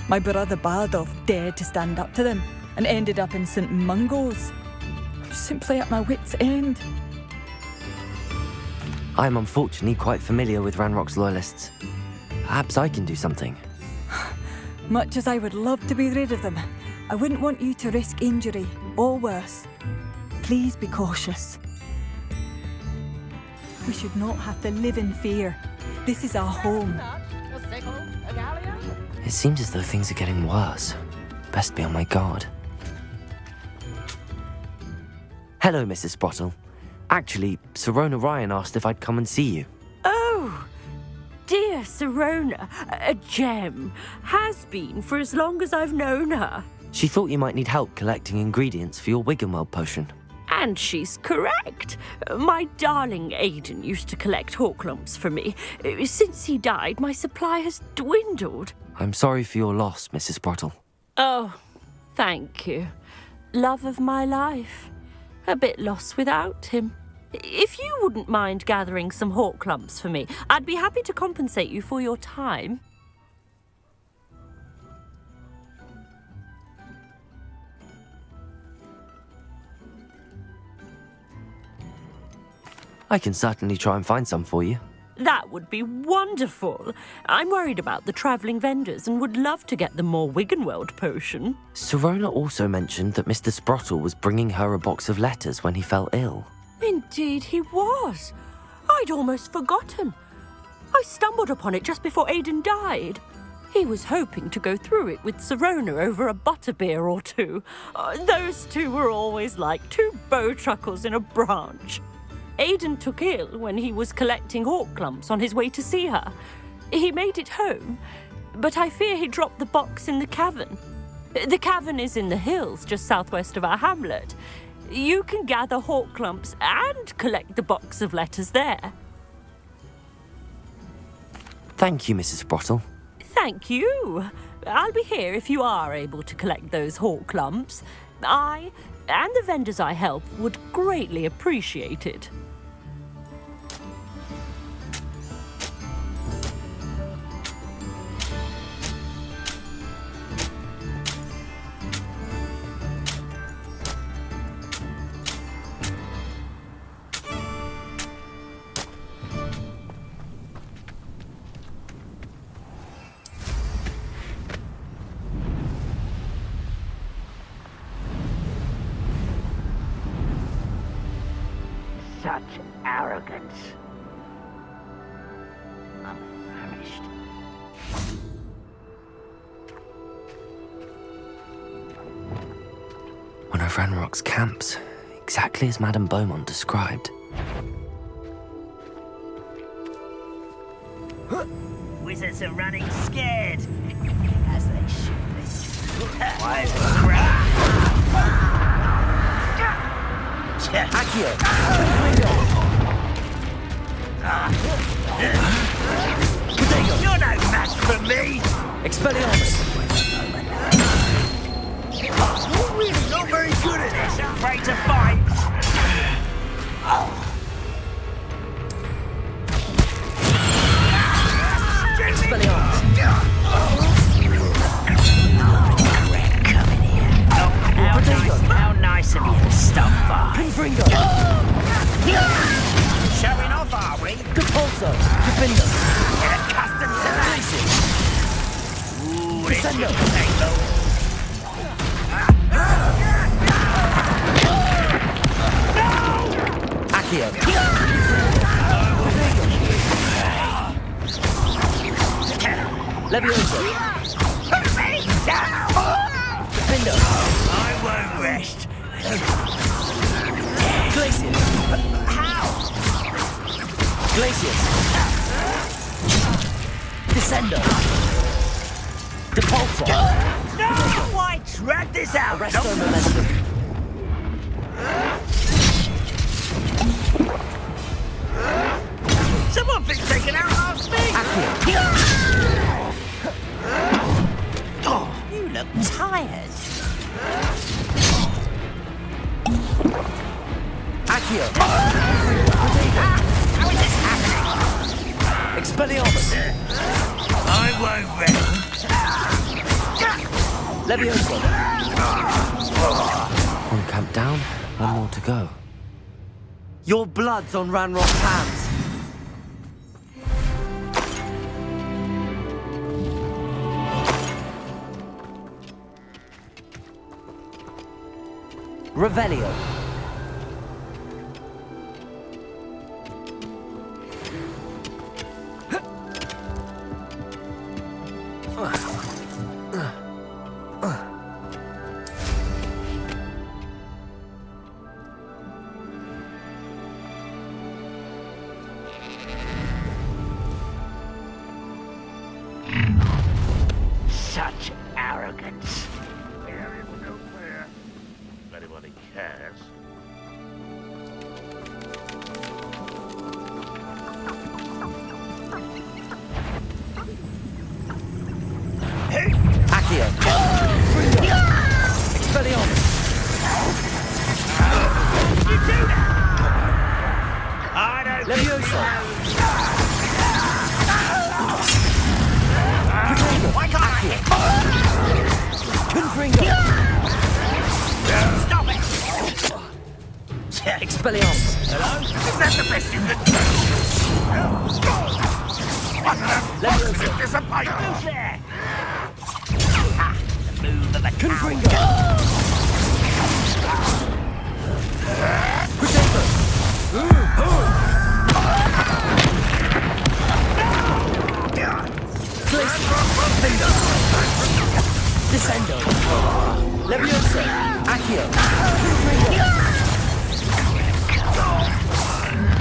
My brother Bardolph dared to stand up to them and ended up in St. Mungo's. I'm simply at my wit's end. I'm unfortunately quite familiar with Ranrock's loyalists. Perhaps I can do something. Much as I would love to be rid of them, I wouldn't want you to risk injury, or worse. Please be cautious. We should not have to live in fear. This is our home. It seems as though things are getting worse. Best be on my guard. Hello, Mrs. Sprottle. Actually, Sirona Ryan asked if I'd come and see you. Oh, dear Sirona, a gem. Has been for as long as I've known her. She thought you might need help collecting ingredients for your Wiggenweld potion. And she's correct. My darling Aidan used to collect hawk lumps for me. Since he died, my supply has dwindled. I'm sorry for your loss, Mrs. Sprottle. Oh, thank you. Love of my life. A bit lost without him. If you wouldn't mind gathering some hawk lumps for me, I'd be happy to compensate you for your time. I can certainly try and find some for you. That would be wonderful. I'm worried about the travelling vendors and would love to get them more Wiggenweld potion. Sirona also mentioned that Mr. Sprottle was bringing her a box of letters when he fell ill. Indeed he was. I'd almost forgotten. I stumbled upon it just before Aidan died. He was hoping to go through it with Sirona over a butterbeer or two. Those two were always like two bowtruckles in a branch. Aidan took ill when he was collecting hawk lumps on his way to see her. He made it home, but I fear he dropped the box in the cavern. The cavern is in the hills just southwest of our hamlet. You can gather hawk lumps and collect the box of letters there. Thank you, Mrs. Sprottle. Thank you. I'll be here if you are able to collect those hawk lumps. I and the vendors I help would greatly appreciate it. Such arrogance. I'm famished. One of Ranrock's camps, exactly as Madame Beaumont described. Wizards are running scared, as they should be. Wise crap. Accio! You're no match for me! Expelliarmus! You're really not very good at this, afraid to fight! Expelliarmus! How nice of you to stop by. Confringo! Showing off, are we? Compulso! Defender! Get accustomed to that! Ooh, this Descendo! should take long. Accio! Levioso! Defender! I won't rest. Glacius! How? Glacius! Descendo! Depulso! No! Why drag this out? Arresto Momentum! Someone's been taken out last week! Oh, you look tired. Accio! How is this happening? Expelliarmus! I won't rest. Leviosa! One camp down, one more to go. Your blood's on Ranrock's hands. Revelio. Such arrogance. There is no prayer. If anybody cares. Accio! Expelliarmus! You do that! I don't Leviosa! Why can't I hit? Confringo! Stop it! Expelliarmus! Hello? Is that the best you can do? What an unfortunate disappointment! Who's there? Ha! The move of a Confringo! Crusader! Descendo! Leviosa! Accio!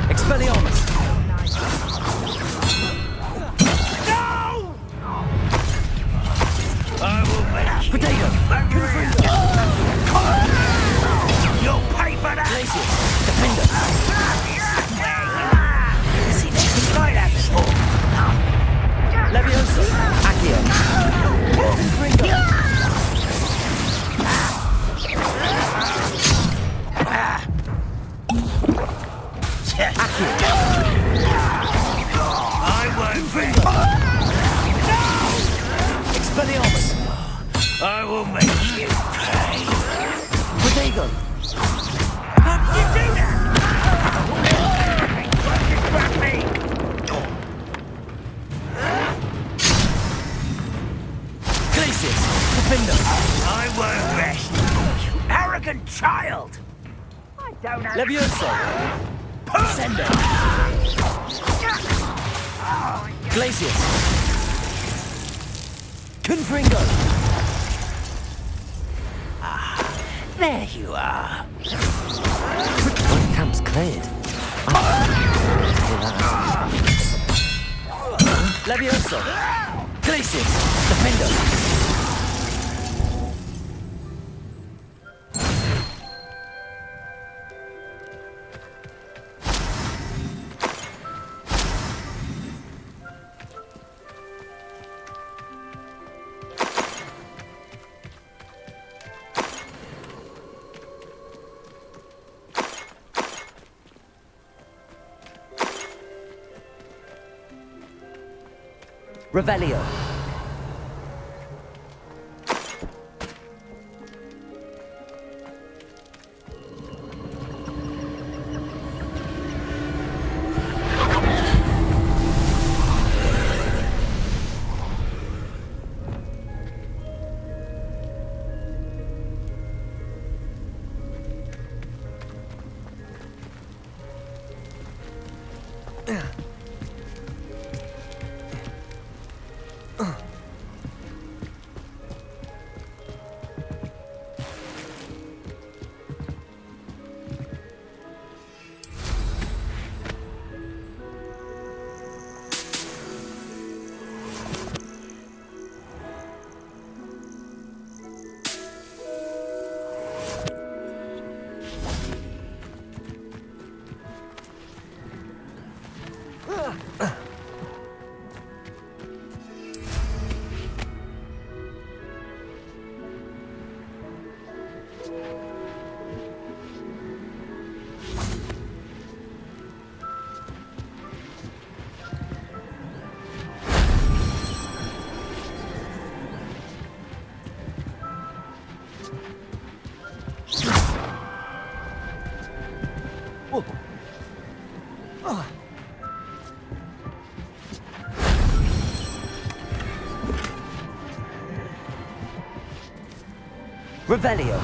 Expelliarmus! No! I will make you Potato! You'll pay for that! Glacius! Defender! See, they've been like that before. Leviosa! Accio! Confringo! Accio! I won't be. Expelliarmus! I will make you pay. Potato! How did you do that? What did you grab me? Glacius! Defender! I won't rest. You arrogant child! I don't know. Leviosa! Descendo! Glacius! Confringo! There you are. One camp's cleared. Leviosa! Glacius! Defender! Revelio. Revelio.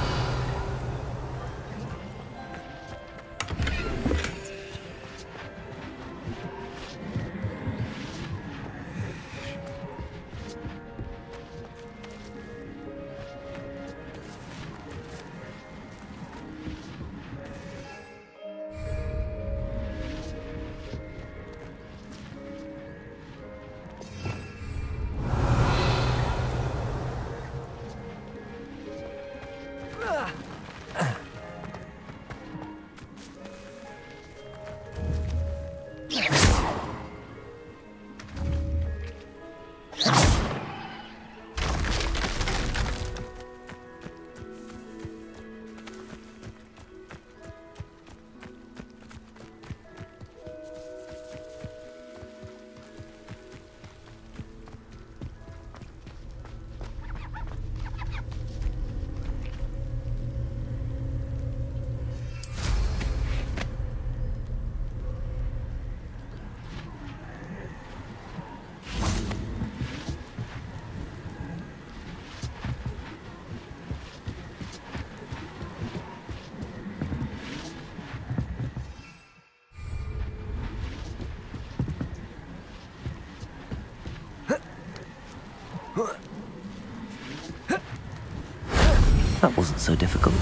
That wasn't so difficult.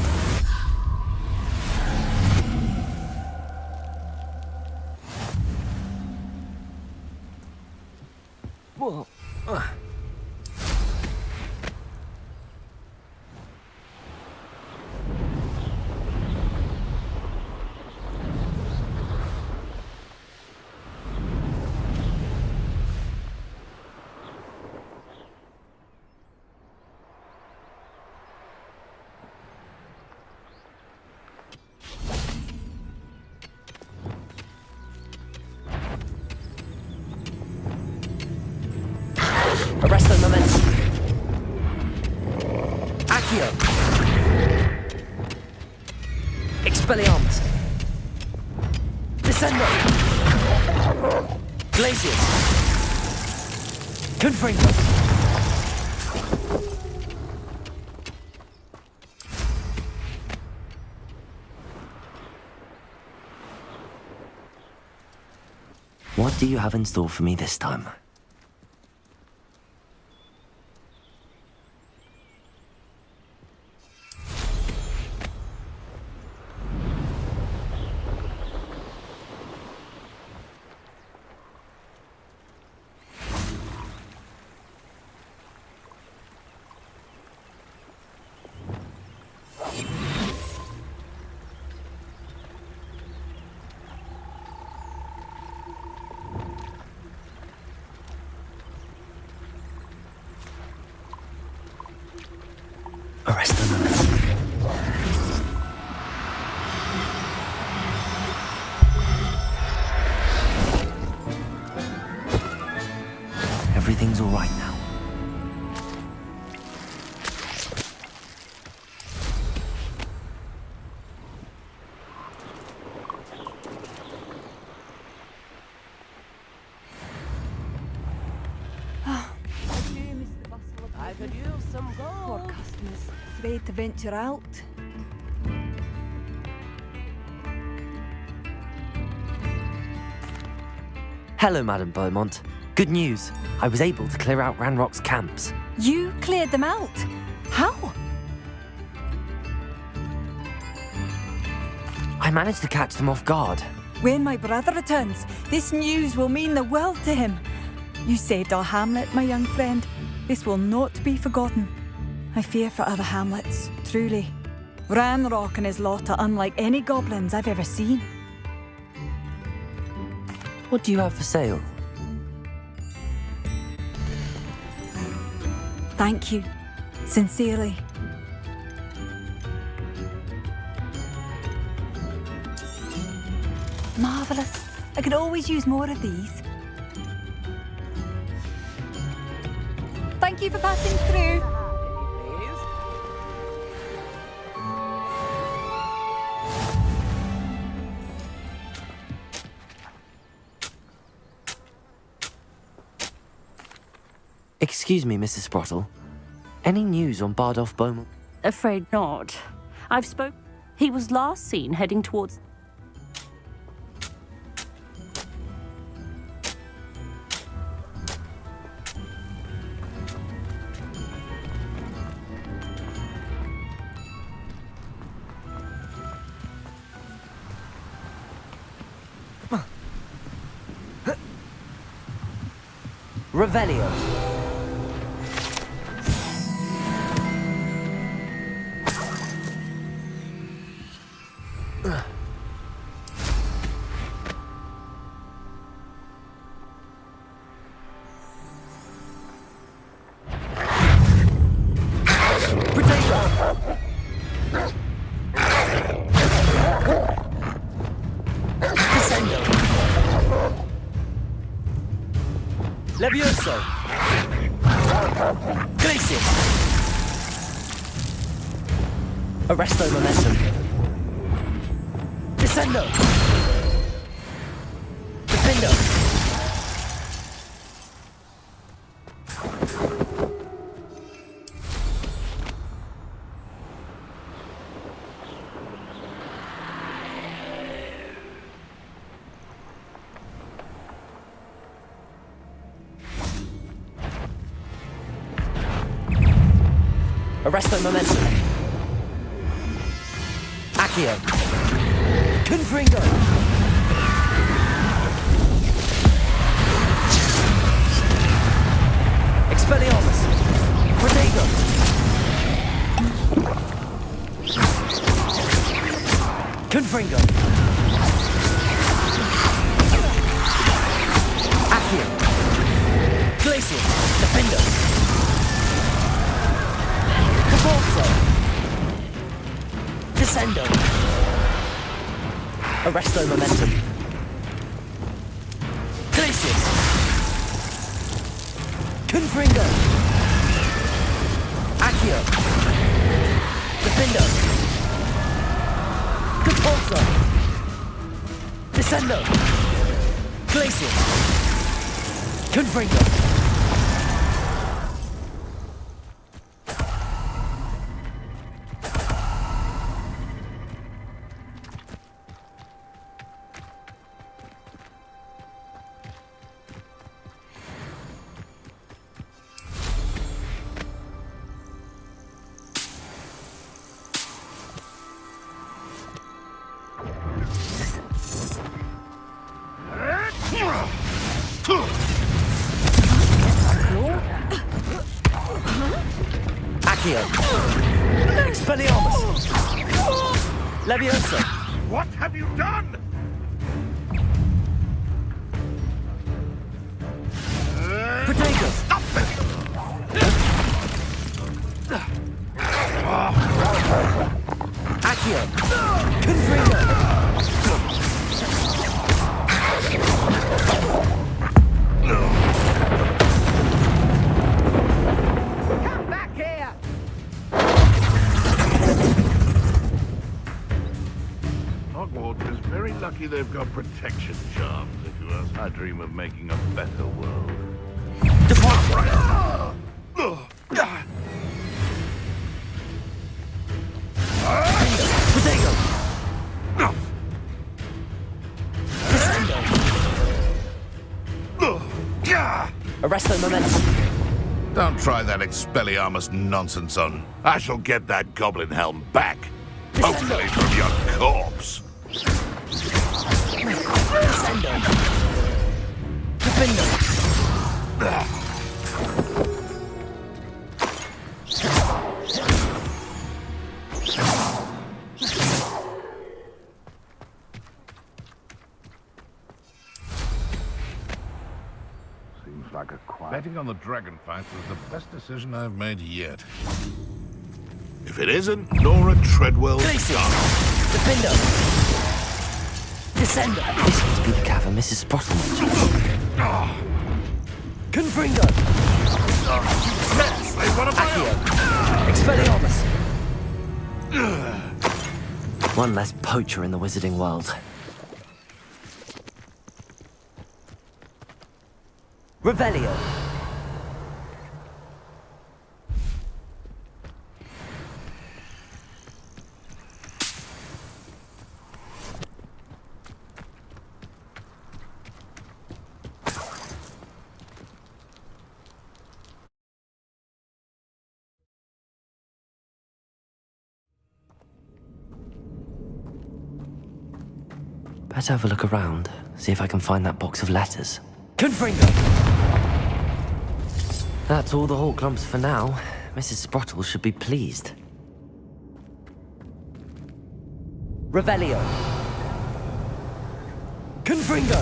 Whoa. Arresto momentum. Accio. Expelliarmus. Descendo. Glacius. Confringo. What do you have in store for me this time? Arrest them. Everything's all right now. I could use some gold. Poor customers, afraid to venture out. Hello, Madame Beaumont. Good news. I was able to clear out Ranrock's camps. You cleared them out? How? I managed to catch them off guard. When my brother returns, this news will mean the world to him. You saved our hamlet, my young friend. This will not be forgotten. I fear for other hamlets, truly. Ranrock and his lot are unlike any goblins I've ever seen. What do you have for sale? Thank you. Sincerely. Marvellous. I could always use more of these. Thank you for passing through. Excuse me, Mrs. Sprottle. Any news on Bardolph Beaumont? Afraid not. I've spoke. He was last seen heading towards... Revelio. Levioso! Glacius! Arresto momentum. Descendo! Defendo! Arresto momentum. Accio. Confringo. Expelliarmus. Protego. Confringo. Accio. Glacius. Defendo. Cavalso. Descendo. Arresto momentum. Glacius. Confringo. Accio. Defendo. Cavalso. Descendo. Glacius. Confringo. Accio. Expelliarmus. Levioso. What have you done? Protego. Stop it! Accio. Confringo. Come back here! Hogwarts is very lucky they've got protection charms, if you ask. I dream of making a better world. Protego. Arresto momentum. Don't try that Expelliarmus nonsense on. I shall get that goblin helm back. Hopefully from your corpse. Descendo. Defendo. Seems like a quiet... Betting on the dragon fight was the best decision I've made yet. If it isn't, Nora Treadwell's done. Defendo. Descendo. This must be the cavern Mrs. Sprottle mentioned. Confringo. Yes, they want to Accio. Expelliarmus. One less poacher in the wizarding world. Revelio. Better have a look around, see if I can find that box of letters. Confringo! That's all the Hawk lumps for now. Mrs. Sprottle should be pleased. Revelio! Confringo!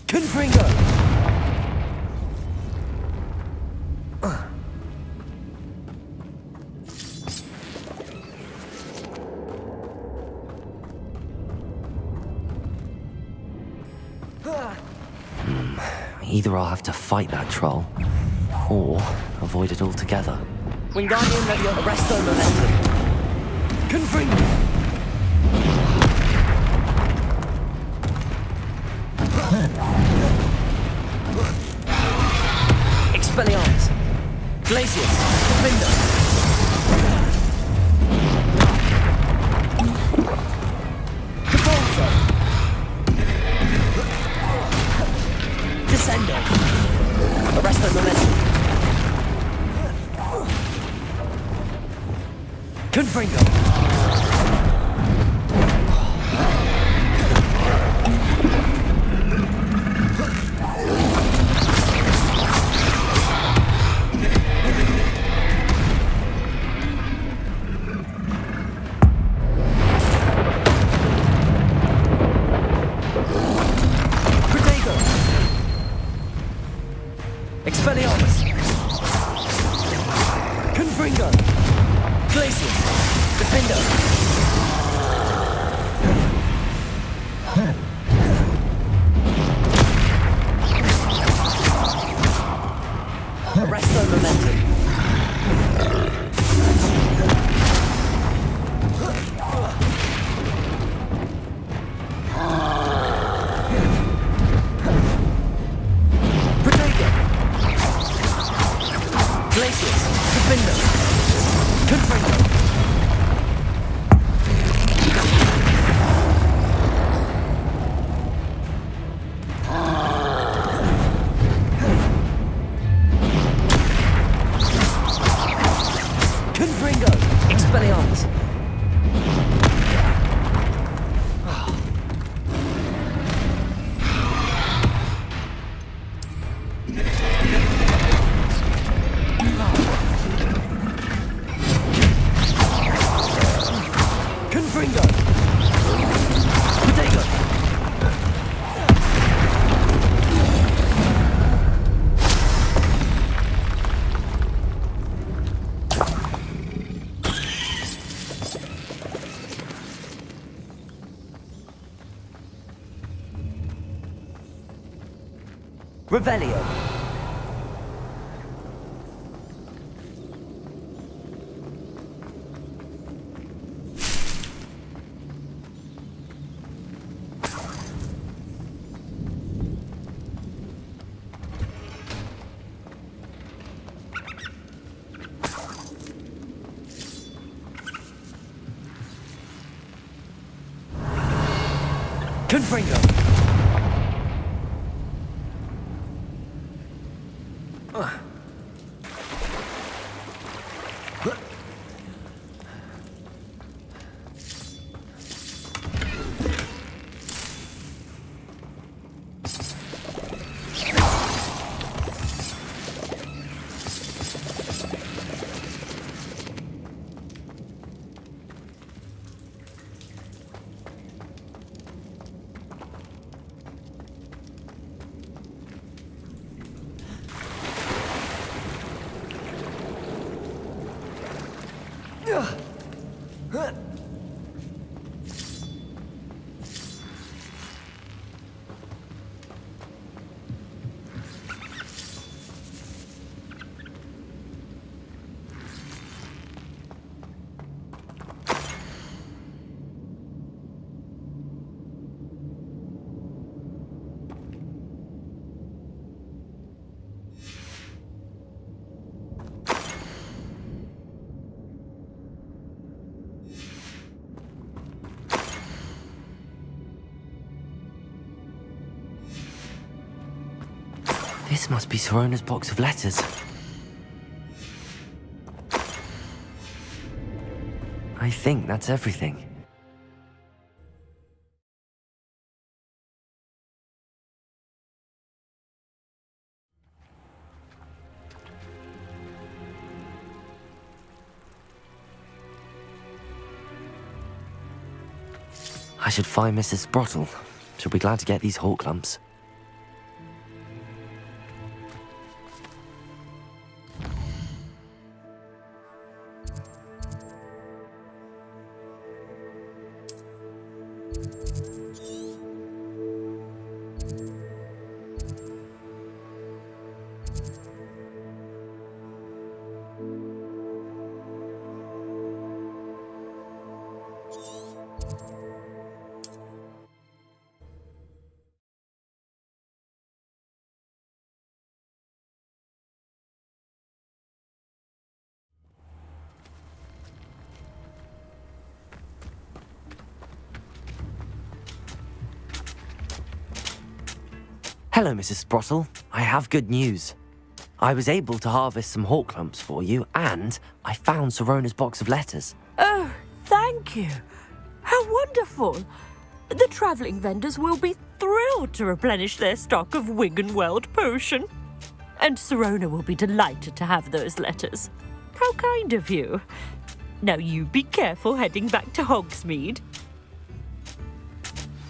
Confringo! Either I'll have to fight that troll, or avoid it altogether. Wingardium Leviosa, Arresto Momentum. Confringo! Expelliarmus! Glacius! Defender! Capulso! Descendo! Arresto Momentum! Confringo! Expelliarmus! Confringo! Glacius! Defender! Arresto Momentum! Glacius! Defender! Confringo! Confringo! Expelliarmus! Confringo! Potato! Revelio! Confringo! This must be Sirona's box of letters. I think that's everything. I should find Mrs. Sprottle. She'll be glad to get these hawk lumps. Hello, Mrs. Sprottle. I have good news. I was able to harvest some hawk lumps for you, and I found Sirona's box of letters. Oh, thank you. How wonderful. The travelling vendors will be thrilled to replenish their stock of Wiggenweld potion. And Sirona will be delighted to have those letters. How kind of you. Now you be careful heading back to Hogsmeade.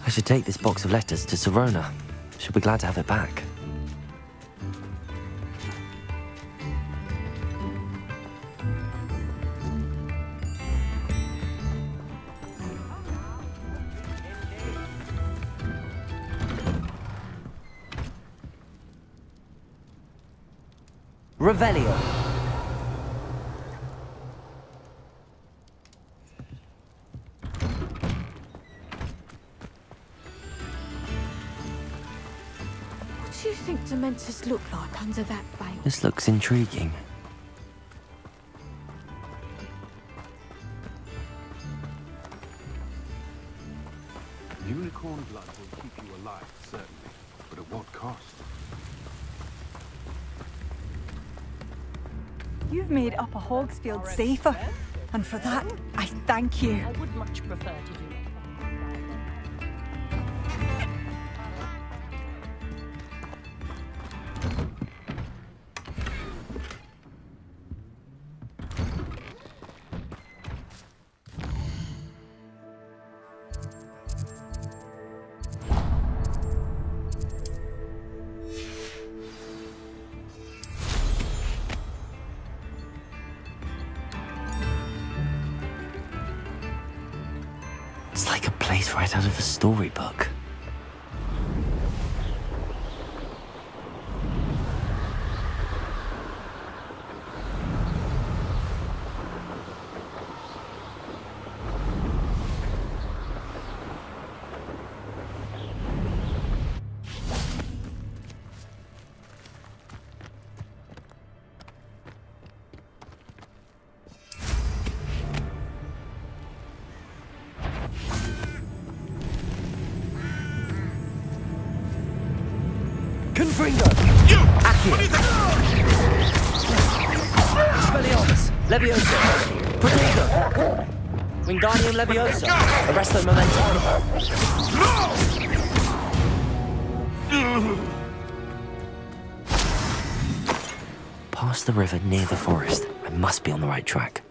I should take this box of letters to Sirona. She'll be glad to have it back. Revelio. What do you think Dementors look like under that veil? This looks intriguing. Unicorn blood will keep you alive, certainly. But at what cost? You've made Upper Hogsfield safer, and for that, I thank you. I would much prefer to do it. It's like a place right out of a storybook. Confringo! You! Accio! What do you think? Expelliarmus! Leviosa! Protego! Wingardium Leviosa! Arresto Momentum! Past the river near the forest. I must be on the right track.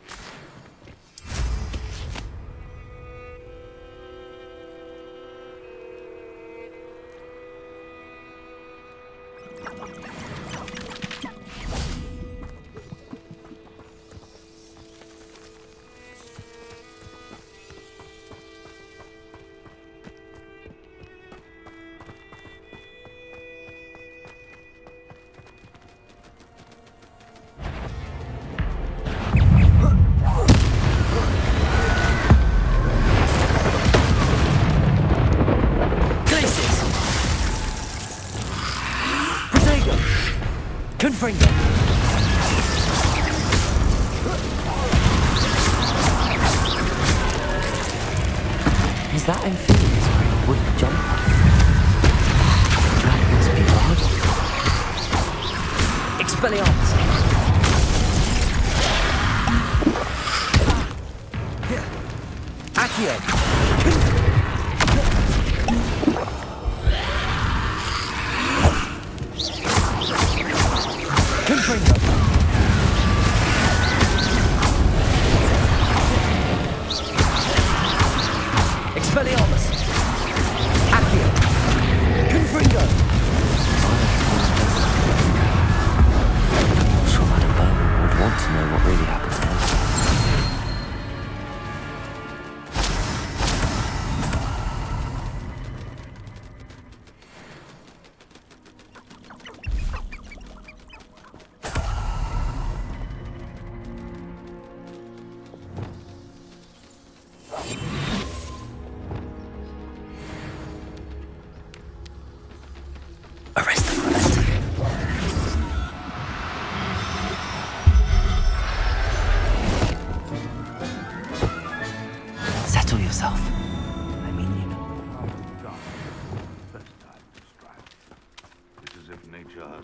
Confringo! Is that amphibious wearing a wooden jumper? That must be Rod.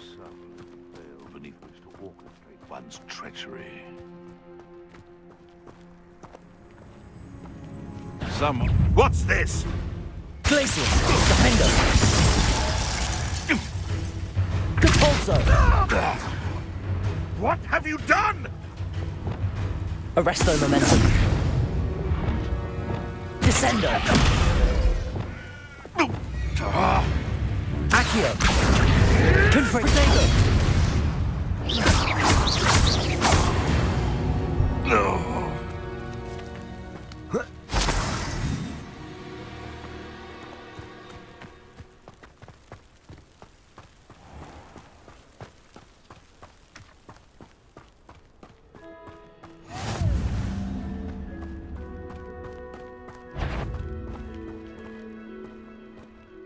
serpent, veil beneath which to orchestrate one's treachery. What's this? Glacius! Defender! Compulso! What have you done? Arresto Momentum. Descendo! Accio! Confringo! No.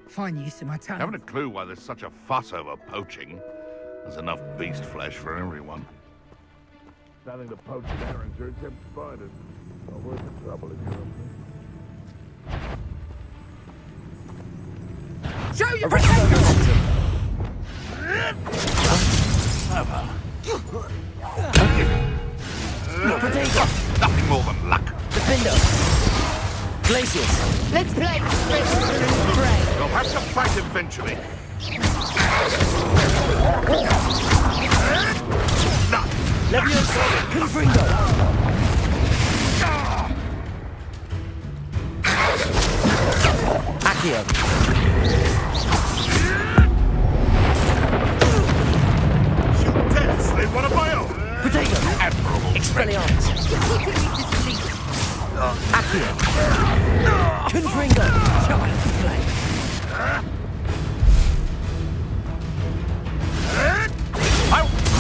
Fine use of my talent. Haven't a clue why there's such a fuss over poaching. There's enough beast flesh for everyone. Nothing to poach in Arranger except spiders. Not worth the trouble if you're Show your Protego! Nothing more than luck. Defender! Glacius! Let's play. You'll have to fight eventually. Levioso! Confringo! Accio! You dare slay one of my own! Protego! Admirable Expelliarmus! Accio! Confringo!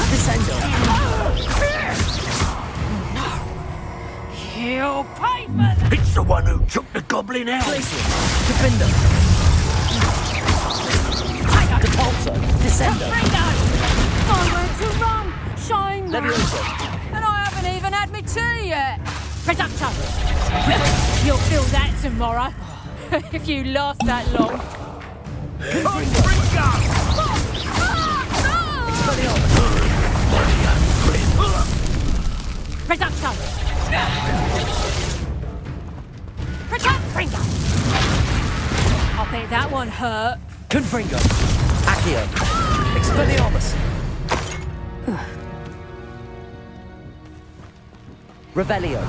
Descendo! You'll pay for that! It's the one who took the goblin out! Glacius! Defender! Compulso! Descendo! Nowhere to run! Shine! Levioso! And I haven't even had my tea yet! Reducto! You'll feel that tomorrow. If you last that long. Reducto! Confringo! I'll bet that one hurt. Confringo! Accio! Expelliarmus! Revelio!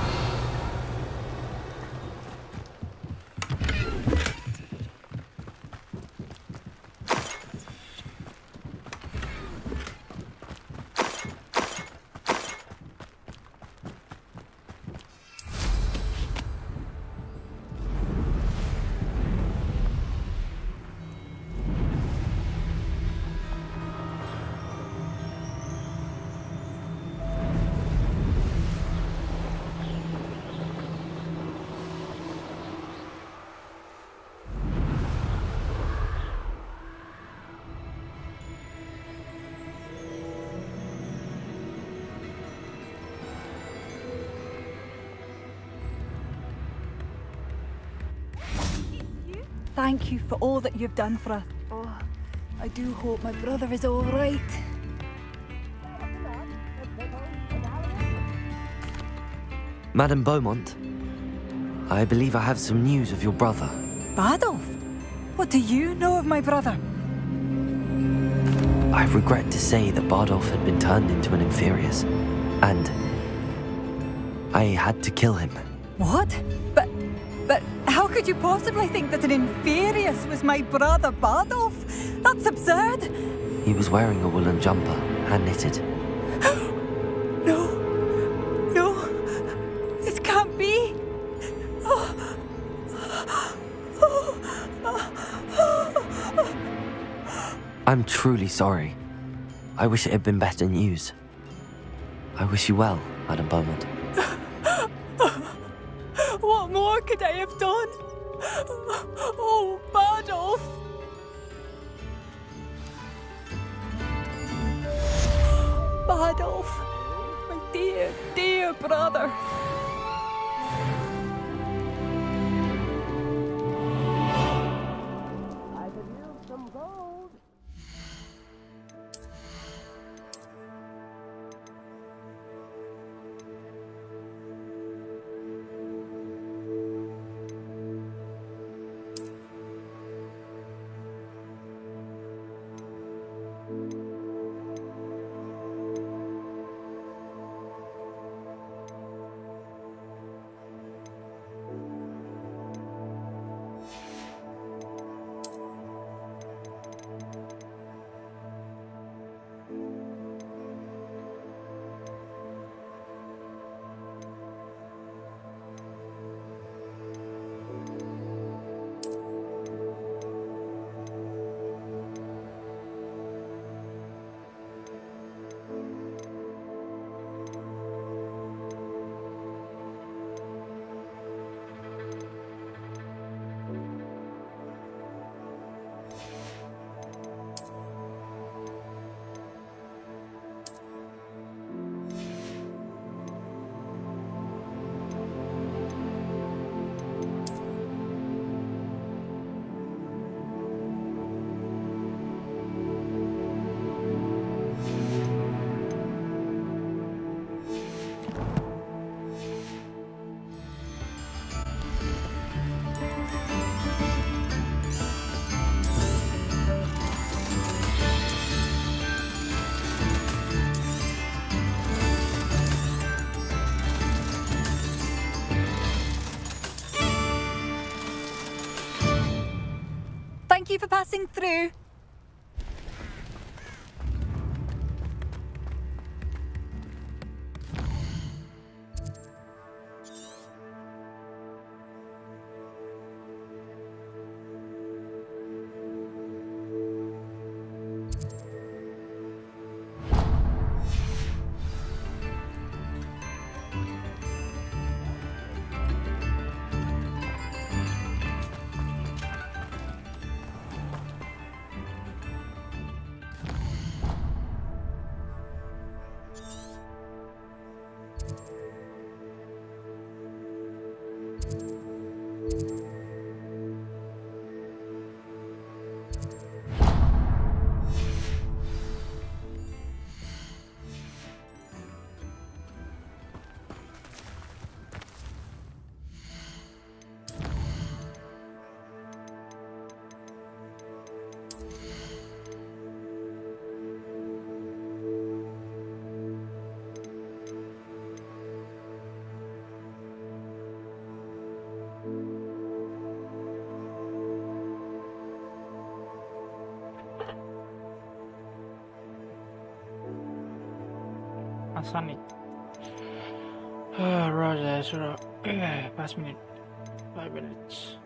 Thank you for all that you've done for us. Oh, I do hope my brother is all right. Madame Beaumont, I believe I have some news of your brother. Badolf? What do you know of my brother? I regret to say that Bardolph had been turned into an Inferius, and I had to kill him. What? But how could you possibly think that an Inferius was my brother Bardolph? That's absurd! He was wearing a woolen jumper, hand-knitted. No. This can't be. I'm truly sorry. I wish it had been better news. I wish you well, Madame Beaumont. What more could I have done? Oh, Bardolph! Bardolph, my dear, dear brother. Thank you for passing through. Sunny. Roger, past minute. 5 minutes.